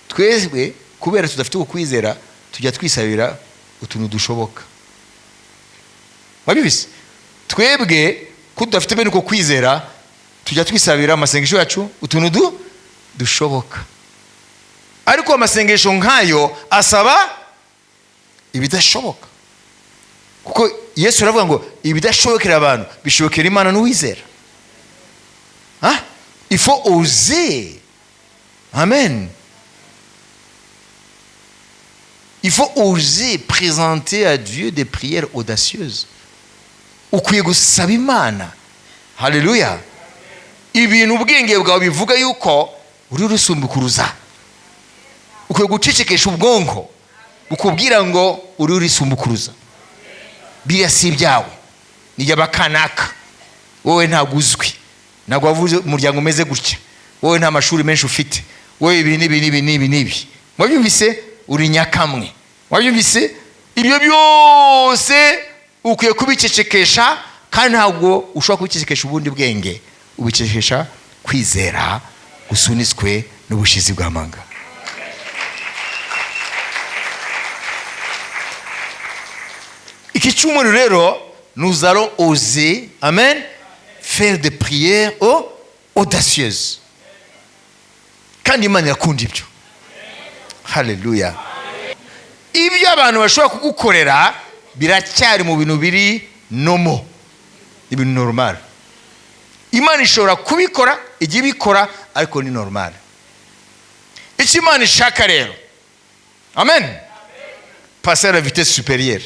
Twebwe kubera tudafite ukwizera tujya twisabira utuntu dushoboka. Wabibise? Twebwe ko tudafite bene uko kwizera tujya twisabira amasengesho yacu utuntu dushoboka. Ariko amasengesho nk'ayo asaba ibidashoboka. Kuko Yesu aravuga ngo ibidashobokera abantu bishobokera Imana n'uwizera. Il faut oser. Amen. Il faut oser présenter à Dieu des prières audacieuses. Ukwiye gusaba Imana. Haleluya. Ibintu ubwenge bwawe bivuga yuko uri rusumbukuruza. Ukwiye gucecekesha ubwonko ukubwira ngo uri rusumbukuruza. Biriya si ibyawe, ni y'abakanaka. Wowe ntabwo uzwi, ntabwo wavuze umuryango umeze gutya, wowe nta mashuri menshi ufite, wowe ibi n'ibi. Wabyumvise? Uri nyakamwe. Wabyumvise? Ibyo byose ukwiye kubicecekesha, kandi ntabwo ushobora kubicecekesha ubundi bwenge, ubicecekesha kwizera gusunitswe n'ubushizi bw'amanga. Iki cyumweru rero nous allons oser, amen, faire des prières audacieuses. Kandi Imana irakunda ibyo. Haleluya. Ibyo abantu bashobora kugukorera biracyari mu bintu biri nomo, ibintu normal. Imana ishobora kubikora, igiye bikora, ariko ni normal. Icyo Imana ishaka rero, amen, passer à la vitesse supérieure.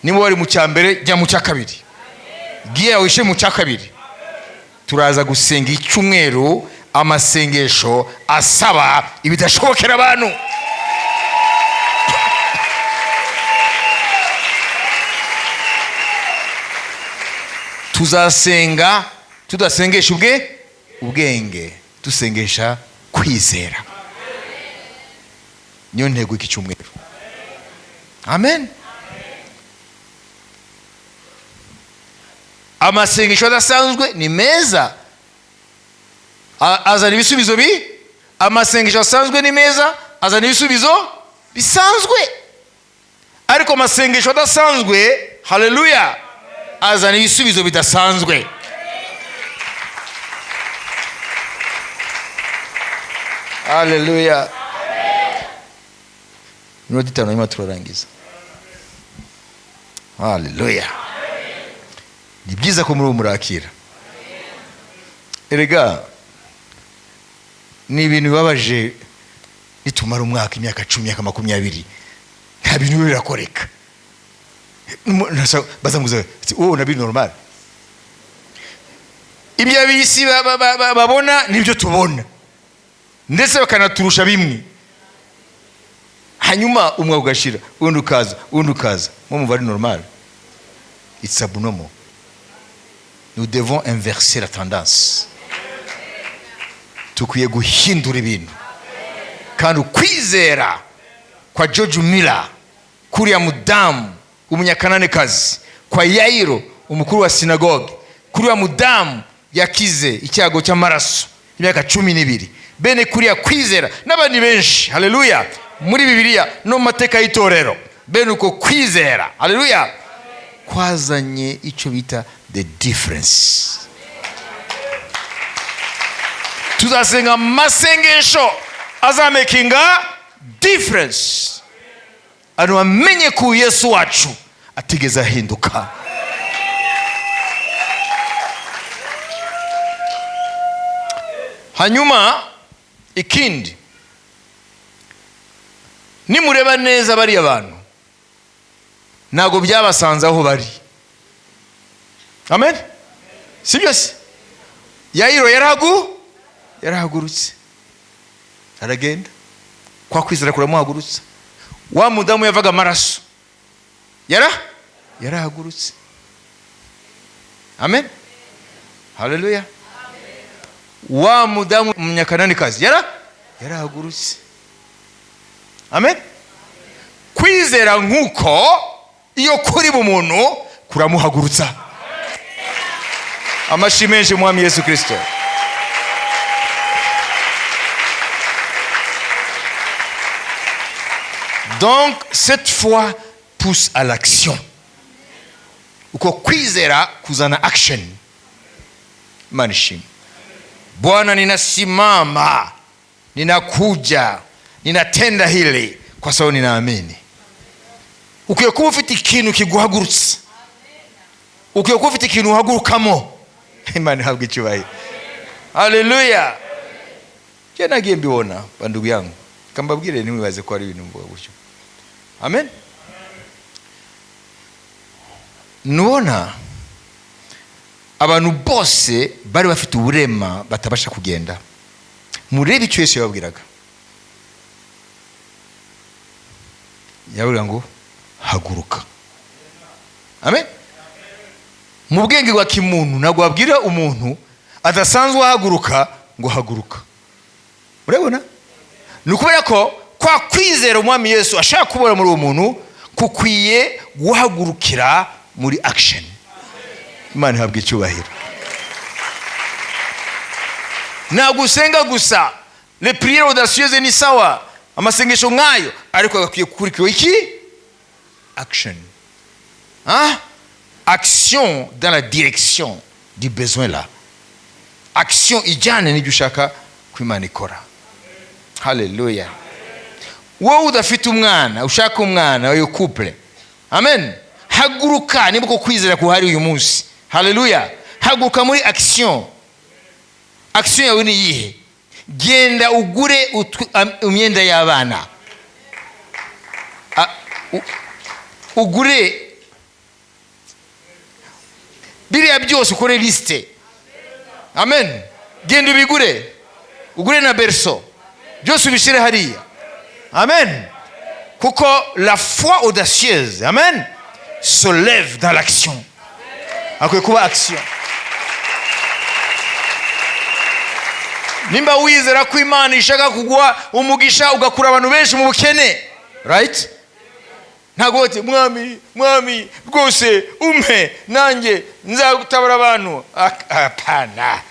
Niba wari mu cyambere jya mu cyakabiri, giye wishe mu cyakabiri. Turaza gusenga icyumweru amasengesho asaba ibidashobokera abantu. Tuzasenga tudasengesha ubwenge, dusengesha kwizera. Niyo ntego iki cyumweru. Amen. Amasengesho adasanzwe ni meza, azana ibisubizo amasengesho asanzwe ni meza, azana ibisubizo bisanzwe. Ariko amasengesho adasanzwe, haleluya, azana ibisubizo bidasanzwe. Haleluya. Minota 5 nyuma turarangiza. Haleluya. Ni byiza ko muri murakira. Erega ni ibintu bibabaje nitumara umwaka, imyaka 10, imyaka 20, nta bintu birakoreka. Bazanguza wowe nabi normal. Ibyo bisi babona nibyo tubona, ndetse bakanaturusha bimwe. Hanyuma umwe ugashira, undi ukaza, mu ari normal. It's abnormal. Nous devons inverser la tendance. Tukwiye guhindura ibintu. Kandi kwizera kwa George Miller, kuriya mudamu umunyakananekazi, kwa Yairo umukuru wa sinagoge, kuriya mudamu yakize icyago cy'amaraso imyaka 12, bene kuriya kwizera n'abandi benshi, haleluya, muri Bibiliya no mateka y'itorero, bene uko kwizera, haleluya, kwazanye icyo bita the difference. Tuzasenga masengesho azamakinga difference. abantu bamenye ko Yesu wacu atigeze ahinduka. Hanyuma ikindi, nimureba neza bariya bantu ntabwo byabasanze aho bari. Amen. Sibyo se? Yayiro yarahagurutse aragenda, kwa kwizera kuramuhagurutsa. Wa mudamu yavaga amaraso yarahagurutse. Amen. Haleluya. Wa mudamu umunyakananikazi yarahagurutse. Amen. Kwizera nk'uko iyo kuri mu muntu kuramuhagurutsa. Amashyi menshi Mwami Yesu Kristo. Donc cette foi pousse à l'action. Uko kwizera kuzana action. Manishim. Bwana, ninasimama, ninakuja, ninatenda hili kwa sababu ninaamini. Ukiwa kuba ufite ikintu kiguhagurutsa, ukiwa kuba ufite ikintu uhagurukamo, Imana ihabwe icyubahiro. Haleluya. Je nagiye mbibona bandugu yangu, kambabwire ntimwibaze ko ari ibintu mvuga gutyo. Amen. Nubona abantu bose bari bafite uburema batabasha kugenda, murebe icyo Yesu yababwiraga. Yababwira ngo haguruka. Amen. Mu bwenge bwa kimuntu ntabwo wabwira umuntu adasanzwe ahaguruka ngo haguruka. Urabona? Ni ukubera ko kwa kwizera Umwami Yesu ashaka kubona muri uwo muntu kukwiye guhagurukira muri action. Imana ihabwe icyubahiro. Ntabwo usenga gusa, les prières audacieuses ni sawa, amasengesho nkayo, ariko agakwiye gukurikiraho iki? Action. Action dans la direction du besoin là. Action ijyane n'ibyo ushaka ko Imana ikora. Haleluya. Wowe udafite umwana, ushaka umwana wa couple. Amen. Haguruka niba ko kwizera kuhari uyu munsi. Haleluya. Haguruka muri action. Action yawe ni iyihe? Genda ugure imyenda y'abana. Ugure biriya byose, ukore liste. Amen. Genda ubigure. Ugure na berceau. Byose ubishyire hariya. Amen. Kuko la foi audacieuse, amen, se lève dans l'action. Akwiye kuba action. Nimba wizera ko Imana ishaka kugwa umugisha ugakura abantu benshi mu bukene, right? Ntago wote mwami rwose umpe nanjye nzagutabara abantu. Hapana.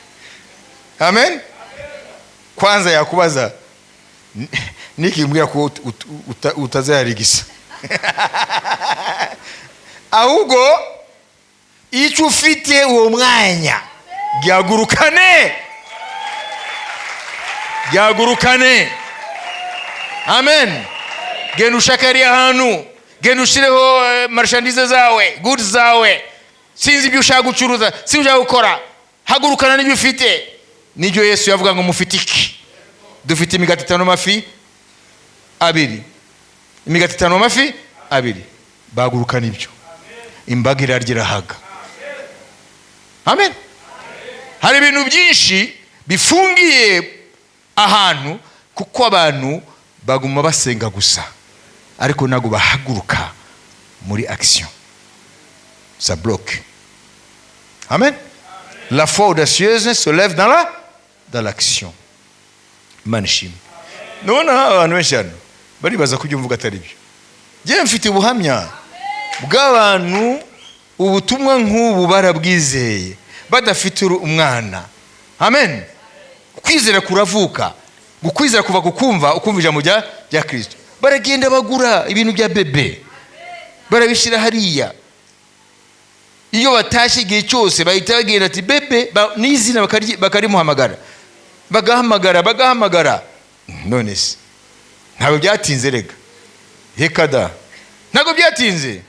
Amen. Kwanza yakubaza nikimbwira ko utazayarigisa. Ahubwo icyo ufite uwo mwanya gyagurukane. Amen. Genda ushakari ahantu, genda ushireho marchandise zawe, goods zawe. Sinzi ibyo ushaka gucuruza, sinzi ushaka gukora. Hagurukana n'ibyo ufite. Nijyo Yesu yavuga ngo mufite iki? Dufite imigati 5 n'amafi 2. Imigati 5 n'amafi 2. Bagurukana ibyo. Imbaga irarirahaga. Amen. Hari ibintu byinshi bifungiye ahantu kuko abantu baguma basenga gusa, ariko ntago bahaguruka muri action. Ça bloque. Amen. La foi audacieuse se lève dans l'action. Manishim. Nona abantu benshi hano baribaza kujya mvuga atari byo. Je mfite ubuhamya bw'abantu ubutumwa nk'ubu barabwizeye badafite umwana. Amen. Kwizera kuravuka, gukwizera kuva kukumva ukumva ijambo rya Kristo. Baragenda bagura ibintu bya bebe, barabishira hariya. Iyo batashye igihe cyose bahita bagenda ati bebe n'izina bakarimuhamagara, bagahamagara. None se ntabwo byatinze rega. Hekada ntabwo byatinze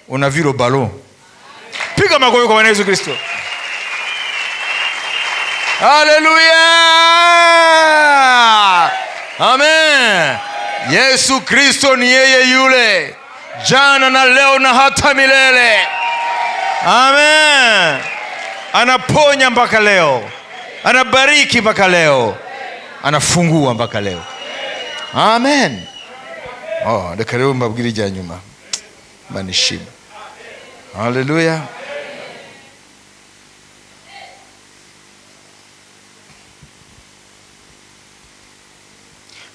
unaviro ballon. Piga makofi kwa Yesu Kristo. Haleluya, amen. Yesu Kristo ni yeye yule jana na leo na hata milele. Amen. Anaponya mpaka leo, anabariki mpaka leo, anafungua mpaka leo. Amen. Reka rero mbabwire ijya nyuma manishima. Haleluya.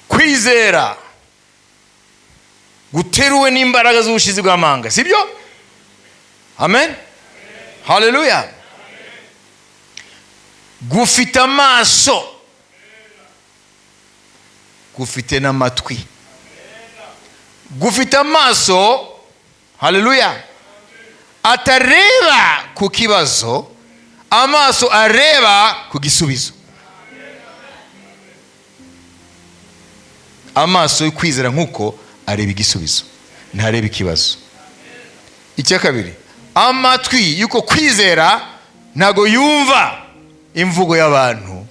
Kwizera guteruwe n'imbaraga z'ubushizi bw'amanga, sibyo? Amen. Haleluya. Gufite amaso, gufite n'amatwi. Gufite amaso, haleluya, atareba ku kibazo, amaso areba ku gisubizo. Amaso yo kwizera nk'uko areba igisubizo, ntareba ikibazo. Icya kabiri, amatwi yuko kwizera ntago yumva imvugo y'abantu,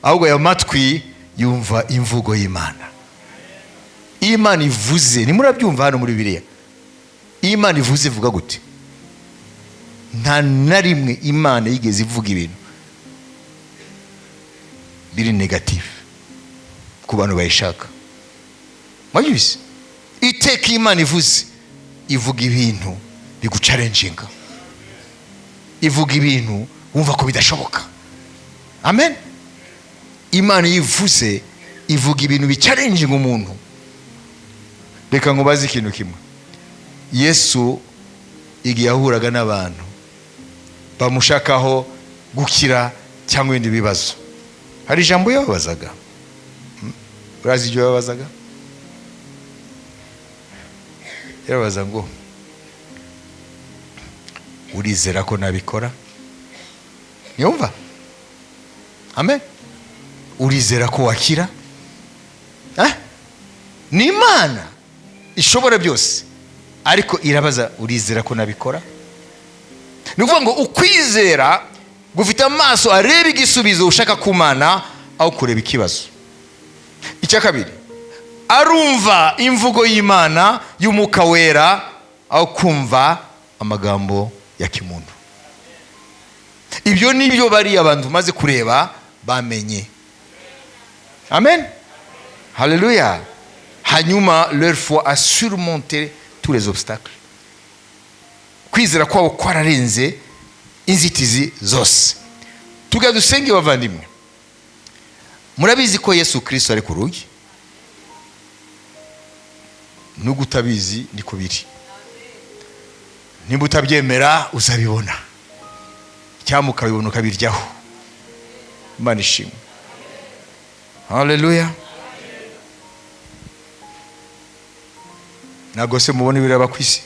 ahubwo ayo matwi yumva imvugo y'Imana. Imana ivuze, nimurabyumva hano muri Bibiliya, Imana ivuze ivuga gute? Nta na rimwe Imana yigeze ivuga ibintu biri negative ku bantu bayishaka. Mwayibise? Iteka Imana ivuze ivuga ibintu bigucalenjinga, ivuga ibintu wumva ko bidashoboka. Amen. Imana yivuze ivuga ibintu bicalenjinga umuntu. Reka ngubaze ikintu kimwe. Yesu igihe yahuraga n'abantu bamushakaho gukira cyangwa ibindi bibazo, hari ijambo yababazaga. Urazi ibyo yababazaga? Yababaza ngo, urizera ko nabikora? Nyumva? Amen. Urizera ko wakira? Ni Imana ishobora byose, ariko irabaza, urizera ko nabikora? Ni ukuvuga ngo ukwizera gufite amaso areba igisubizo ushaka kumana aho kureba ikibazo. Icya kabiri, arumva imvugo y'Imana y'Umwuka Wera aho kumva amagambo ya kimuntu. Ibyo nibyo bari abantu maze kureba bamenye. Amen. Haleluya. Hanyuma leur foi a surmonté tous les obstacles. Kwizera kwabo kwararenze inzitizi zose. Tuga dusenge bavandimwe. Murabizi ko Yesu Kristo ari ku rugi? Nugutabizi niko biri. Nimba utabyemera uzabibona, cyangwa ukabibona ukabiryaho. Imana ishimwe. Haleluya. Ntabwo se mubona ibiraba ku isi?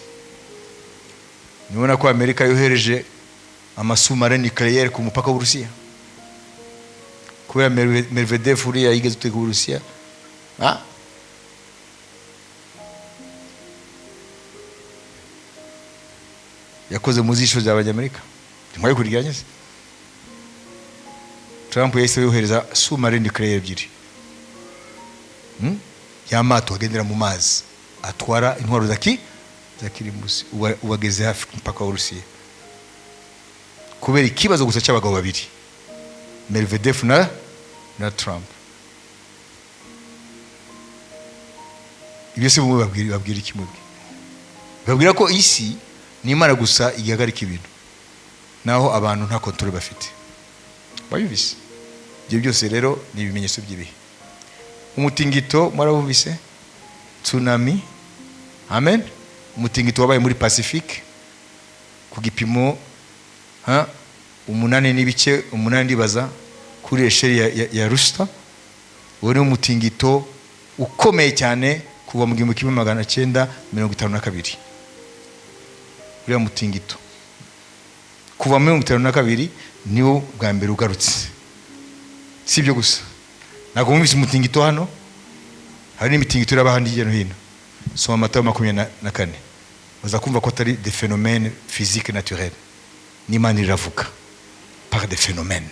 Nibona ko Amerika yohereje amasumare nucléaire ku mupaka w'Uburusiya kubera Medvedev uriya yigeze gutega Uburusiya. Yakoze mu zisho z'Abanyamerika. Ntimwaye kuriganya se? Trump yahise yohereza sumare nucléaire ebyiri. Yamato agendera mu mazi atwara intwaro za kirimbuzi, ubageze hafi mpaka w'Urusiya kubera ikibazo gusa cy'abagabo babiri, Medvedev na Trump. Ibyo se bumwe babwira iki mwebwe? Babwira ko isi ni Imana gusa igihagarika ibintu, naho abantu nta control bafite. Bayumvise? Ibyo byose rero ni ibimenyetso by'ibihe. Umutingito mwarabumvise? Tsunami. Amen. Umutingito wabaye muri Pacifique ku gipimo 8 ndibaza kuri esheri ya Richter. Uwo ni umutingito ukomeye cyane kuva mu 1952. Uriya mutingito kuva mu 1952 niwo bwa mbere ugarutse. Si ibyo gusa, ntabwo mwumvise umutingito hano, hari n'imitingito iraba handi hirya no hino. Soma Matayo 24. uza kumva ko atari des phénomènes physiques naturels. N'Imana iravuga par des phénomènes.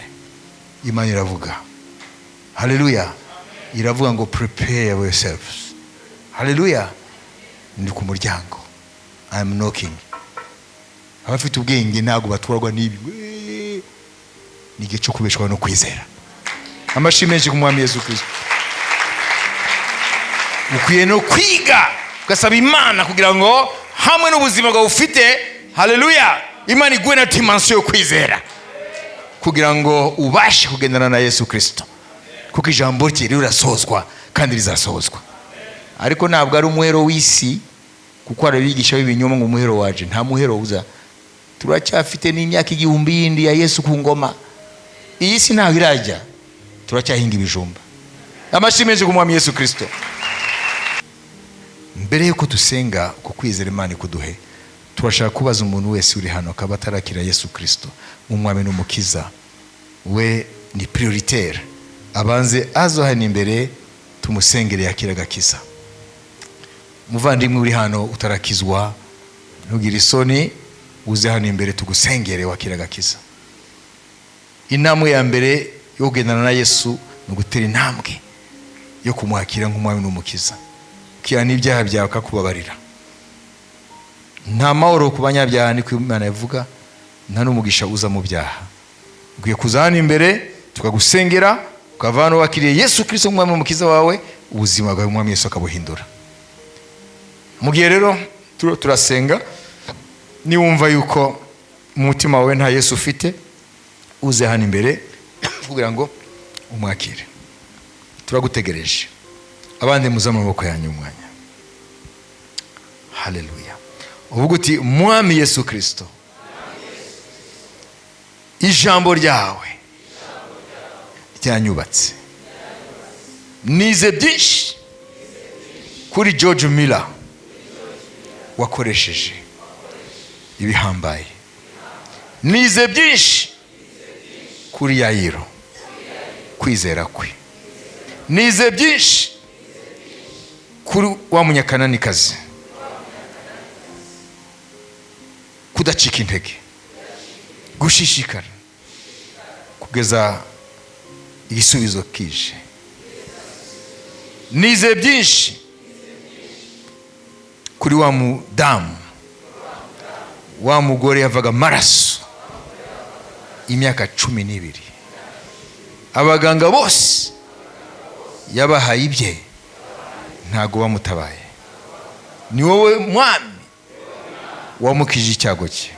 Imana iravuga. Hallelujah. Iravuga ngo prepare yourselves. Hallelujah. Ndi ku muryango. I am knocking. Abafite ubwenge ntago batwarwa n'ibi. Ni igihe cyo kubeshwaho no kwizera. Amashyi menshi ku mwami Yesu Kristo. Ukwiye no kwiga ugasaba Imana kugira ngo hamwe n'ubuzima bwawe ufite, haleluya, Imana iguhe na dimension yo kwizera kugira ngo ubashe kugendana na Yesu Kristo, kuko ijambo rye rirasozwa kandi rizasohozwa. Ariko ntabwo ari umuhero w'isi, kuko arabigisha b'ibinyoma ngo umuhero waje. Nta muhero uza. Turacyafite n'imyaka 1000 yindi ya Yesu ku ngoma. Iyi si ntaho irajya. Turacyahinga ibijumba. Amashyi menshi ku mwami Yesu Kristo. Mbere yuko dusenga ku kwizera Imana kuduhe, turashaka kubaza umuntu wese uri hano akaba atarakira Yesu Kristo umwami n'umukiza, we ni prioritaire, abanze azo hano imbere tumusengere yakira gakiza. Muvandimwe uri hano utarakizwa, ntugire isoni, uze hano imbere tugusengere wakira gakiza. Intambwe ya mbere yo kugendana na Yesu ni gutera intambwe yo kumwakira nk'umwami n'umukiza, kira n'ibyaha byawe akakubabarira. Nta mahoro ku banyabyaha niko Imana yavuga, nta n'umugisha uza mu byaha. Ugiye kuza hano imbere tukagusengera, ukavana wakiriye Yesu Kristo nk'umwami n'umukiza wawe, ubuzima bwawe umwami Yesu akabuhindura. Mu gihe rero turasenga, niwumva yuko mu mutima wawe nta Yesu ufite, uze hano imbere kugira ngo umwakire. Turagutegereje. Abandi muza mu maboko yanyu umwanya. Haleluya. Uvuga uti mwami Yesu Kristo, ijambo ryawe ryanyubatse. Nize byinshi kuri George Miller wakoresheje ibihambaye. Nize byinshi kuri Yayiro kwizera kwe. Nize byinshi kuri wa munyakananikazi kudacika intege, gushishikara kugeza igisubizo kije. Nize byinshi kuri wa mudamu, wa mugore yavaga amaraso imyaka 12. Abaganga bose yabahaye ibye ntago bamutabaye. Ni wowe mwami wamukije icyago cye.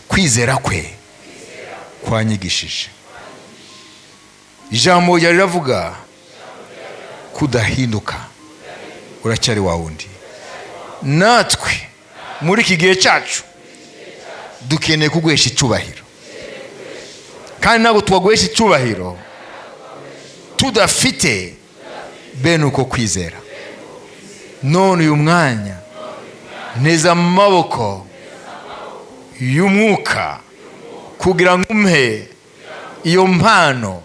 Kwizera kwe kwanyigishije. Ijambo ryari ravuga kudahinduka, uracyari wa wundi. Natwe muri iki gihe cyacu dukeneye kuguhesha icyubahiro, kandi ntabwo twaguhesha icyubahiro tudafite bene uko kwizera. None uyu mwanya neza amaboko y'umwuka kugira ngo umpe iyo mpano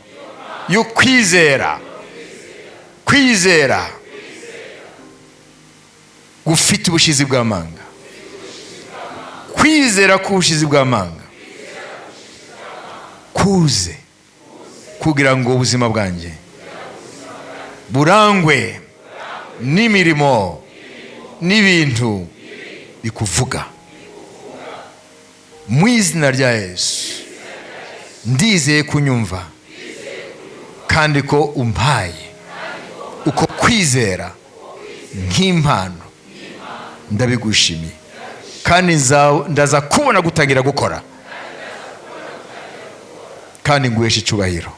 yo kwizera. Kwizera gufite ubushizi bw'amanga. Kwizera k'ubushizi bw'amanga kuze kugira ngo ubuzima bwanjye burangwe n'imirimo n'ibintu bikuvuga. Mu izina rya Yesu ndizeye kunyumva kandi ko umpaye uko kwizera nk'impano. Ndabigushimiye kandi ndaza kubona gutangira gukora, kandi nguhesha icyubahiro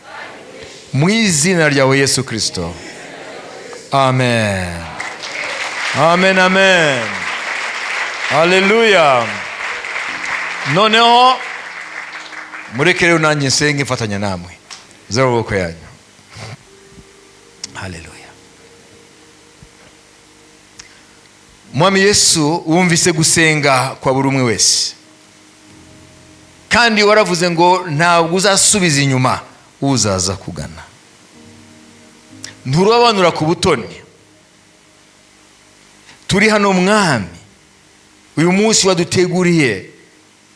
mu izina ryawe Yesu Kristo. Amen. Amen, amen. Haleluya. Noneho mureke rero nanjye nsenge mfatanya namwe. Zero amaboko yanyu. Haleluya. Mwami Yesu, wumvise gusenga kwa buri umwe wese, kandi waravuze ngo ntabwo uzasubiza inyuma uzaza kugana. Nturabanura ku butoni. Turi hano mwami uyu munsi waduteguriye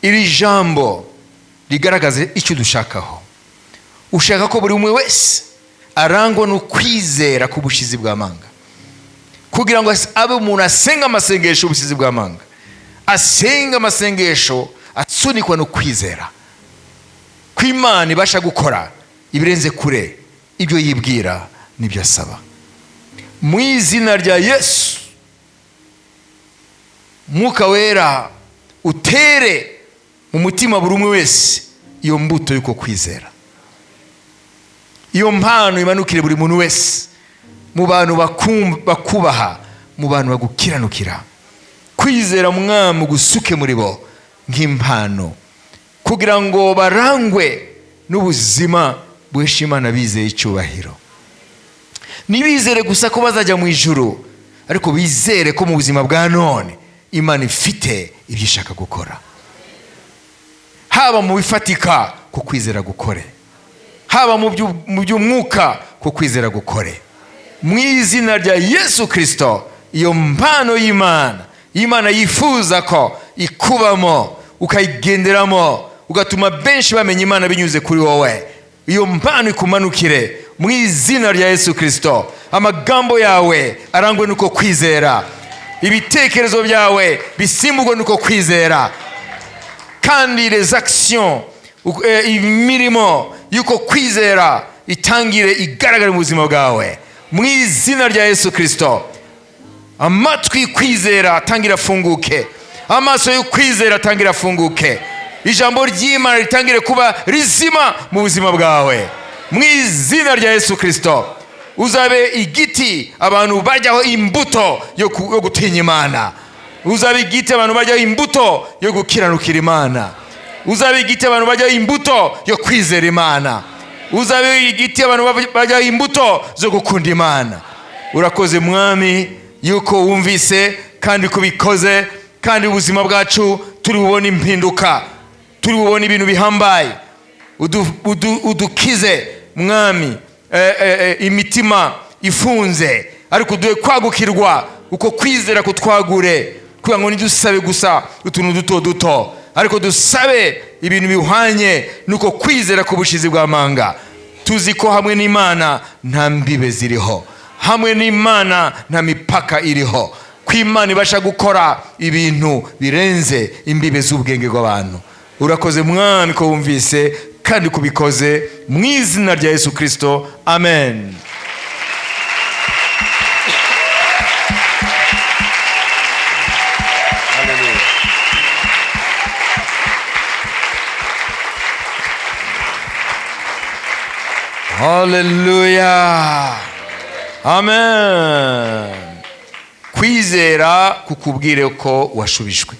iri jambo rigaragaza icyo dushakaho. Ushaka ko buri umwe wese arangwa no kwizera ku bushizi bw'amanga, kugira ngo abe umuntu asenga amasengesho ubushizi bw'amanga, asenga amasengesho asunikwa no kwizera ko Imana ibasha gukora ibirenze kure ibyo yibwira n'ibyo asaba. Mu izina rya Yesu, Mwuka Wera utere mu mutima buri umwe wese iyo mbuto yuko kwizera. Iyo mpano imanukire buri muntu wese, mu bantu bakubaha, mu bantu bagukiranukira. Kwizera Mwami gusuke muri bo nk'impano, kugira ngo barangwe n'ubuzima buhesha Imana bizeye icyubahiro. Ntibizere gusa ko bazajya mu ijuru, ariko bizere ko mu buzima bwa none Imana ifite ibyo ishaka gukora. Haba mu bifatika ko kwizera gukore, haba mu by'umwuka ko kwizera gukore. Mu izina rya Yesu Kristo, iyo mpano y'Imana yifuza ko ikubamo, ukayigenderamo, ugatuma benshi bamenya Imana binyuze kuri wowe. Iyo mpano ikumanukire mu izina rya Yesu Kristo. Amagambo yawe arangwe nuko kwizera, ibitekerezo byawe bisimburwe nuko kwizera, kandi les actions, imirimo yuko kwizera itangire igaragara mu buzima bwawe mu izina rya Yesu Kristo. Amatwi kwizera atangira afunguke, amaso yo kwizera atangira afunguke, ijambo ry'Imana ritangire kuba rizima mu buzima bwawe mu izina rya Yesu Kristo. Uzabe igiti abantu bajyaho imbuto yo gutinya Imana. Uzabe igiti abantu bajyaho imbuto yo gukiranukira Imana. Uzabe igiti abantu bajyaho imbuto yo kwizera Imana. Uzabe igiti abantu bajyaho imbuto zo gukunda Imana. Urakoze Mwami yuko wumvise kandi kubikoze, kandi ubuzima bwacu turi bubona impinduka, turi bubona ibintu bihambaye. Udukize Mwami imitima ifunze, ariko duhe kwagukirwa uko kwizera kutwagure, kugira ngo ntidusabe gusa utuntu duto duto, ariko dusabe ibintu bihwanye nuko kwizera ku bushizi bw'amanga. Tuzi ko hamwe n'Imana nta mbibe ziriho, hamwe n'Imana nta mipaka iriho, ko Imana ibasha gukora ibintu birenze imbibe z'ubwenge bw'abantu. Urakoze Mwami ko wumvise kandi kubikoze mu izina rya Yesu Kristo, amen. Haleluya, amen. Kwizera kukubwire ko washubijwe,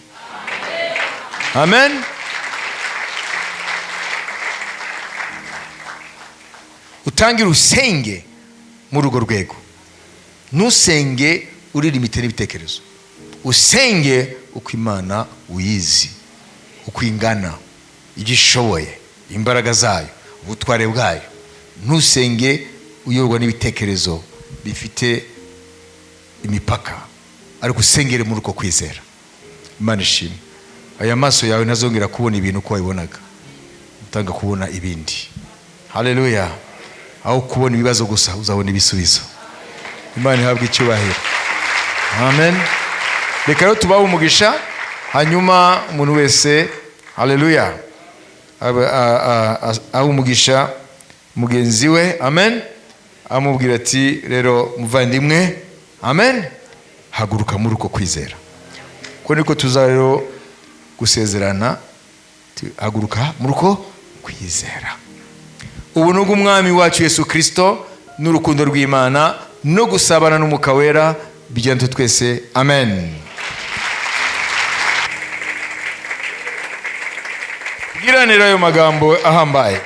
amen. Utangire usenge muri urwo rwego. Ntusenge uri limite n'ibitekerezo, usenge uko Imana uyizi, uko ingana, igishoboye, imbaraga zayo, ubutware bwayo. Ntusenge uyoborwa n'ibitekerezo bifite imipaka, ariko usengere muri uko kwizera. Imana ishimwe. Aya maso yawe ntazongera kubona ibintu uko wabibonaga, utanga kubona ibindi. Haleluya. Aho kubona ibibazo gusa uzabona ibisubizo. Imana ihabwe icyubahiro, amen. Reka rero tubahe umugisha, hanyuma umuntu wese, haleluya, aho umugisha mugenzi we, amen, amubwira ati rero muvandimwe, amen, haguruka muri uko kwizera. Ko niko tuza rero gusezerana, haguruka muri uko kwizera. Ubuntu bw'Umwami wacu Yesu Kristo n'urukundo rw'Imana no gusabana n'Umwuka Wera bijyane twese, amen. Giranira ayo magambo ahambaye.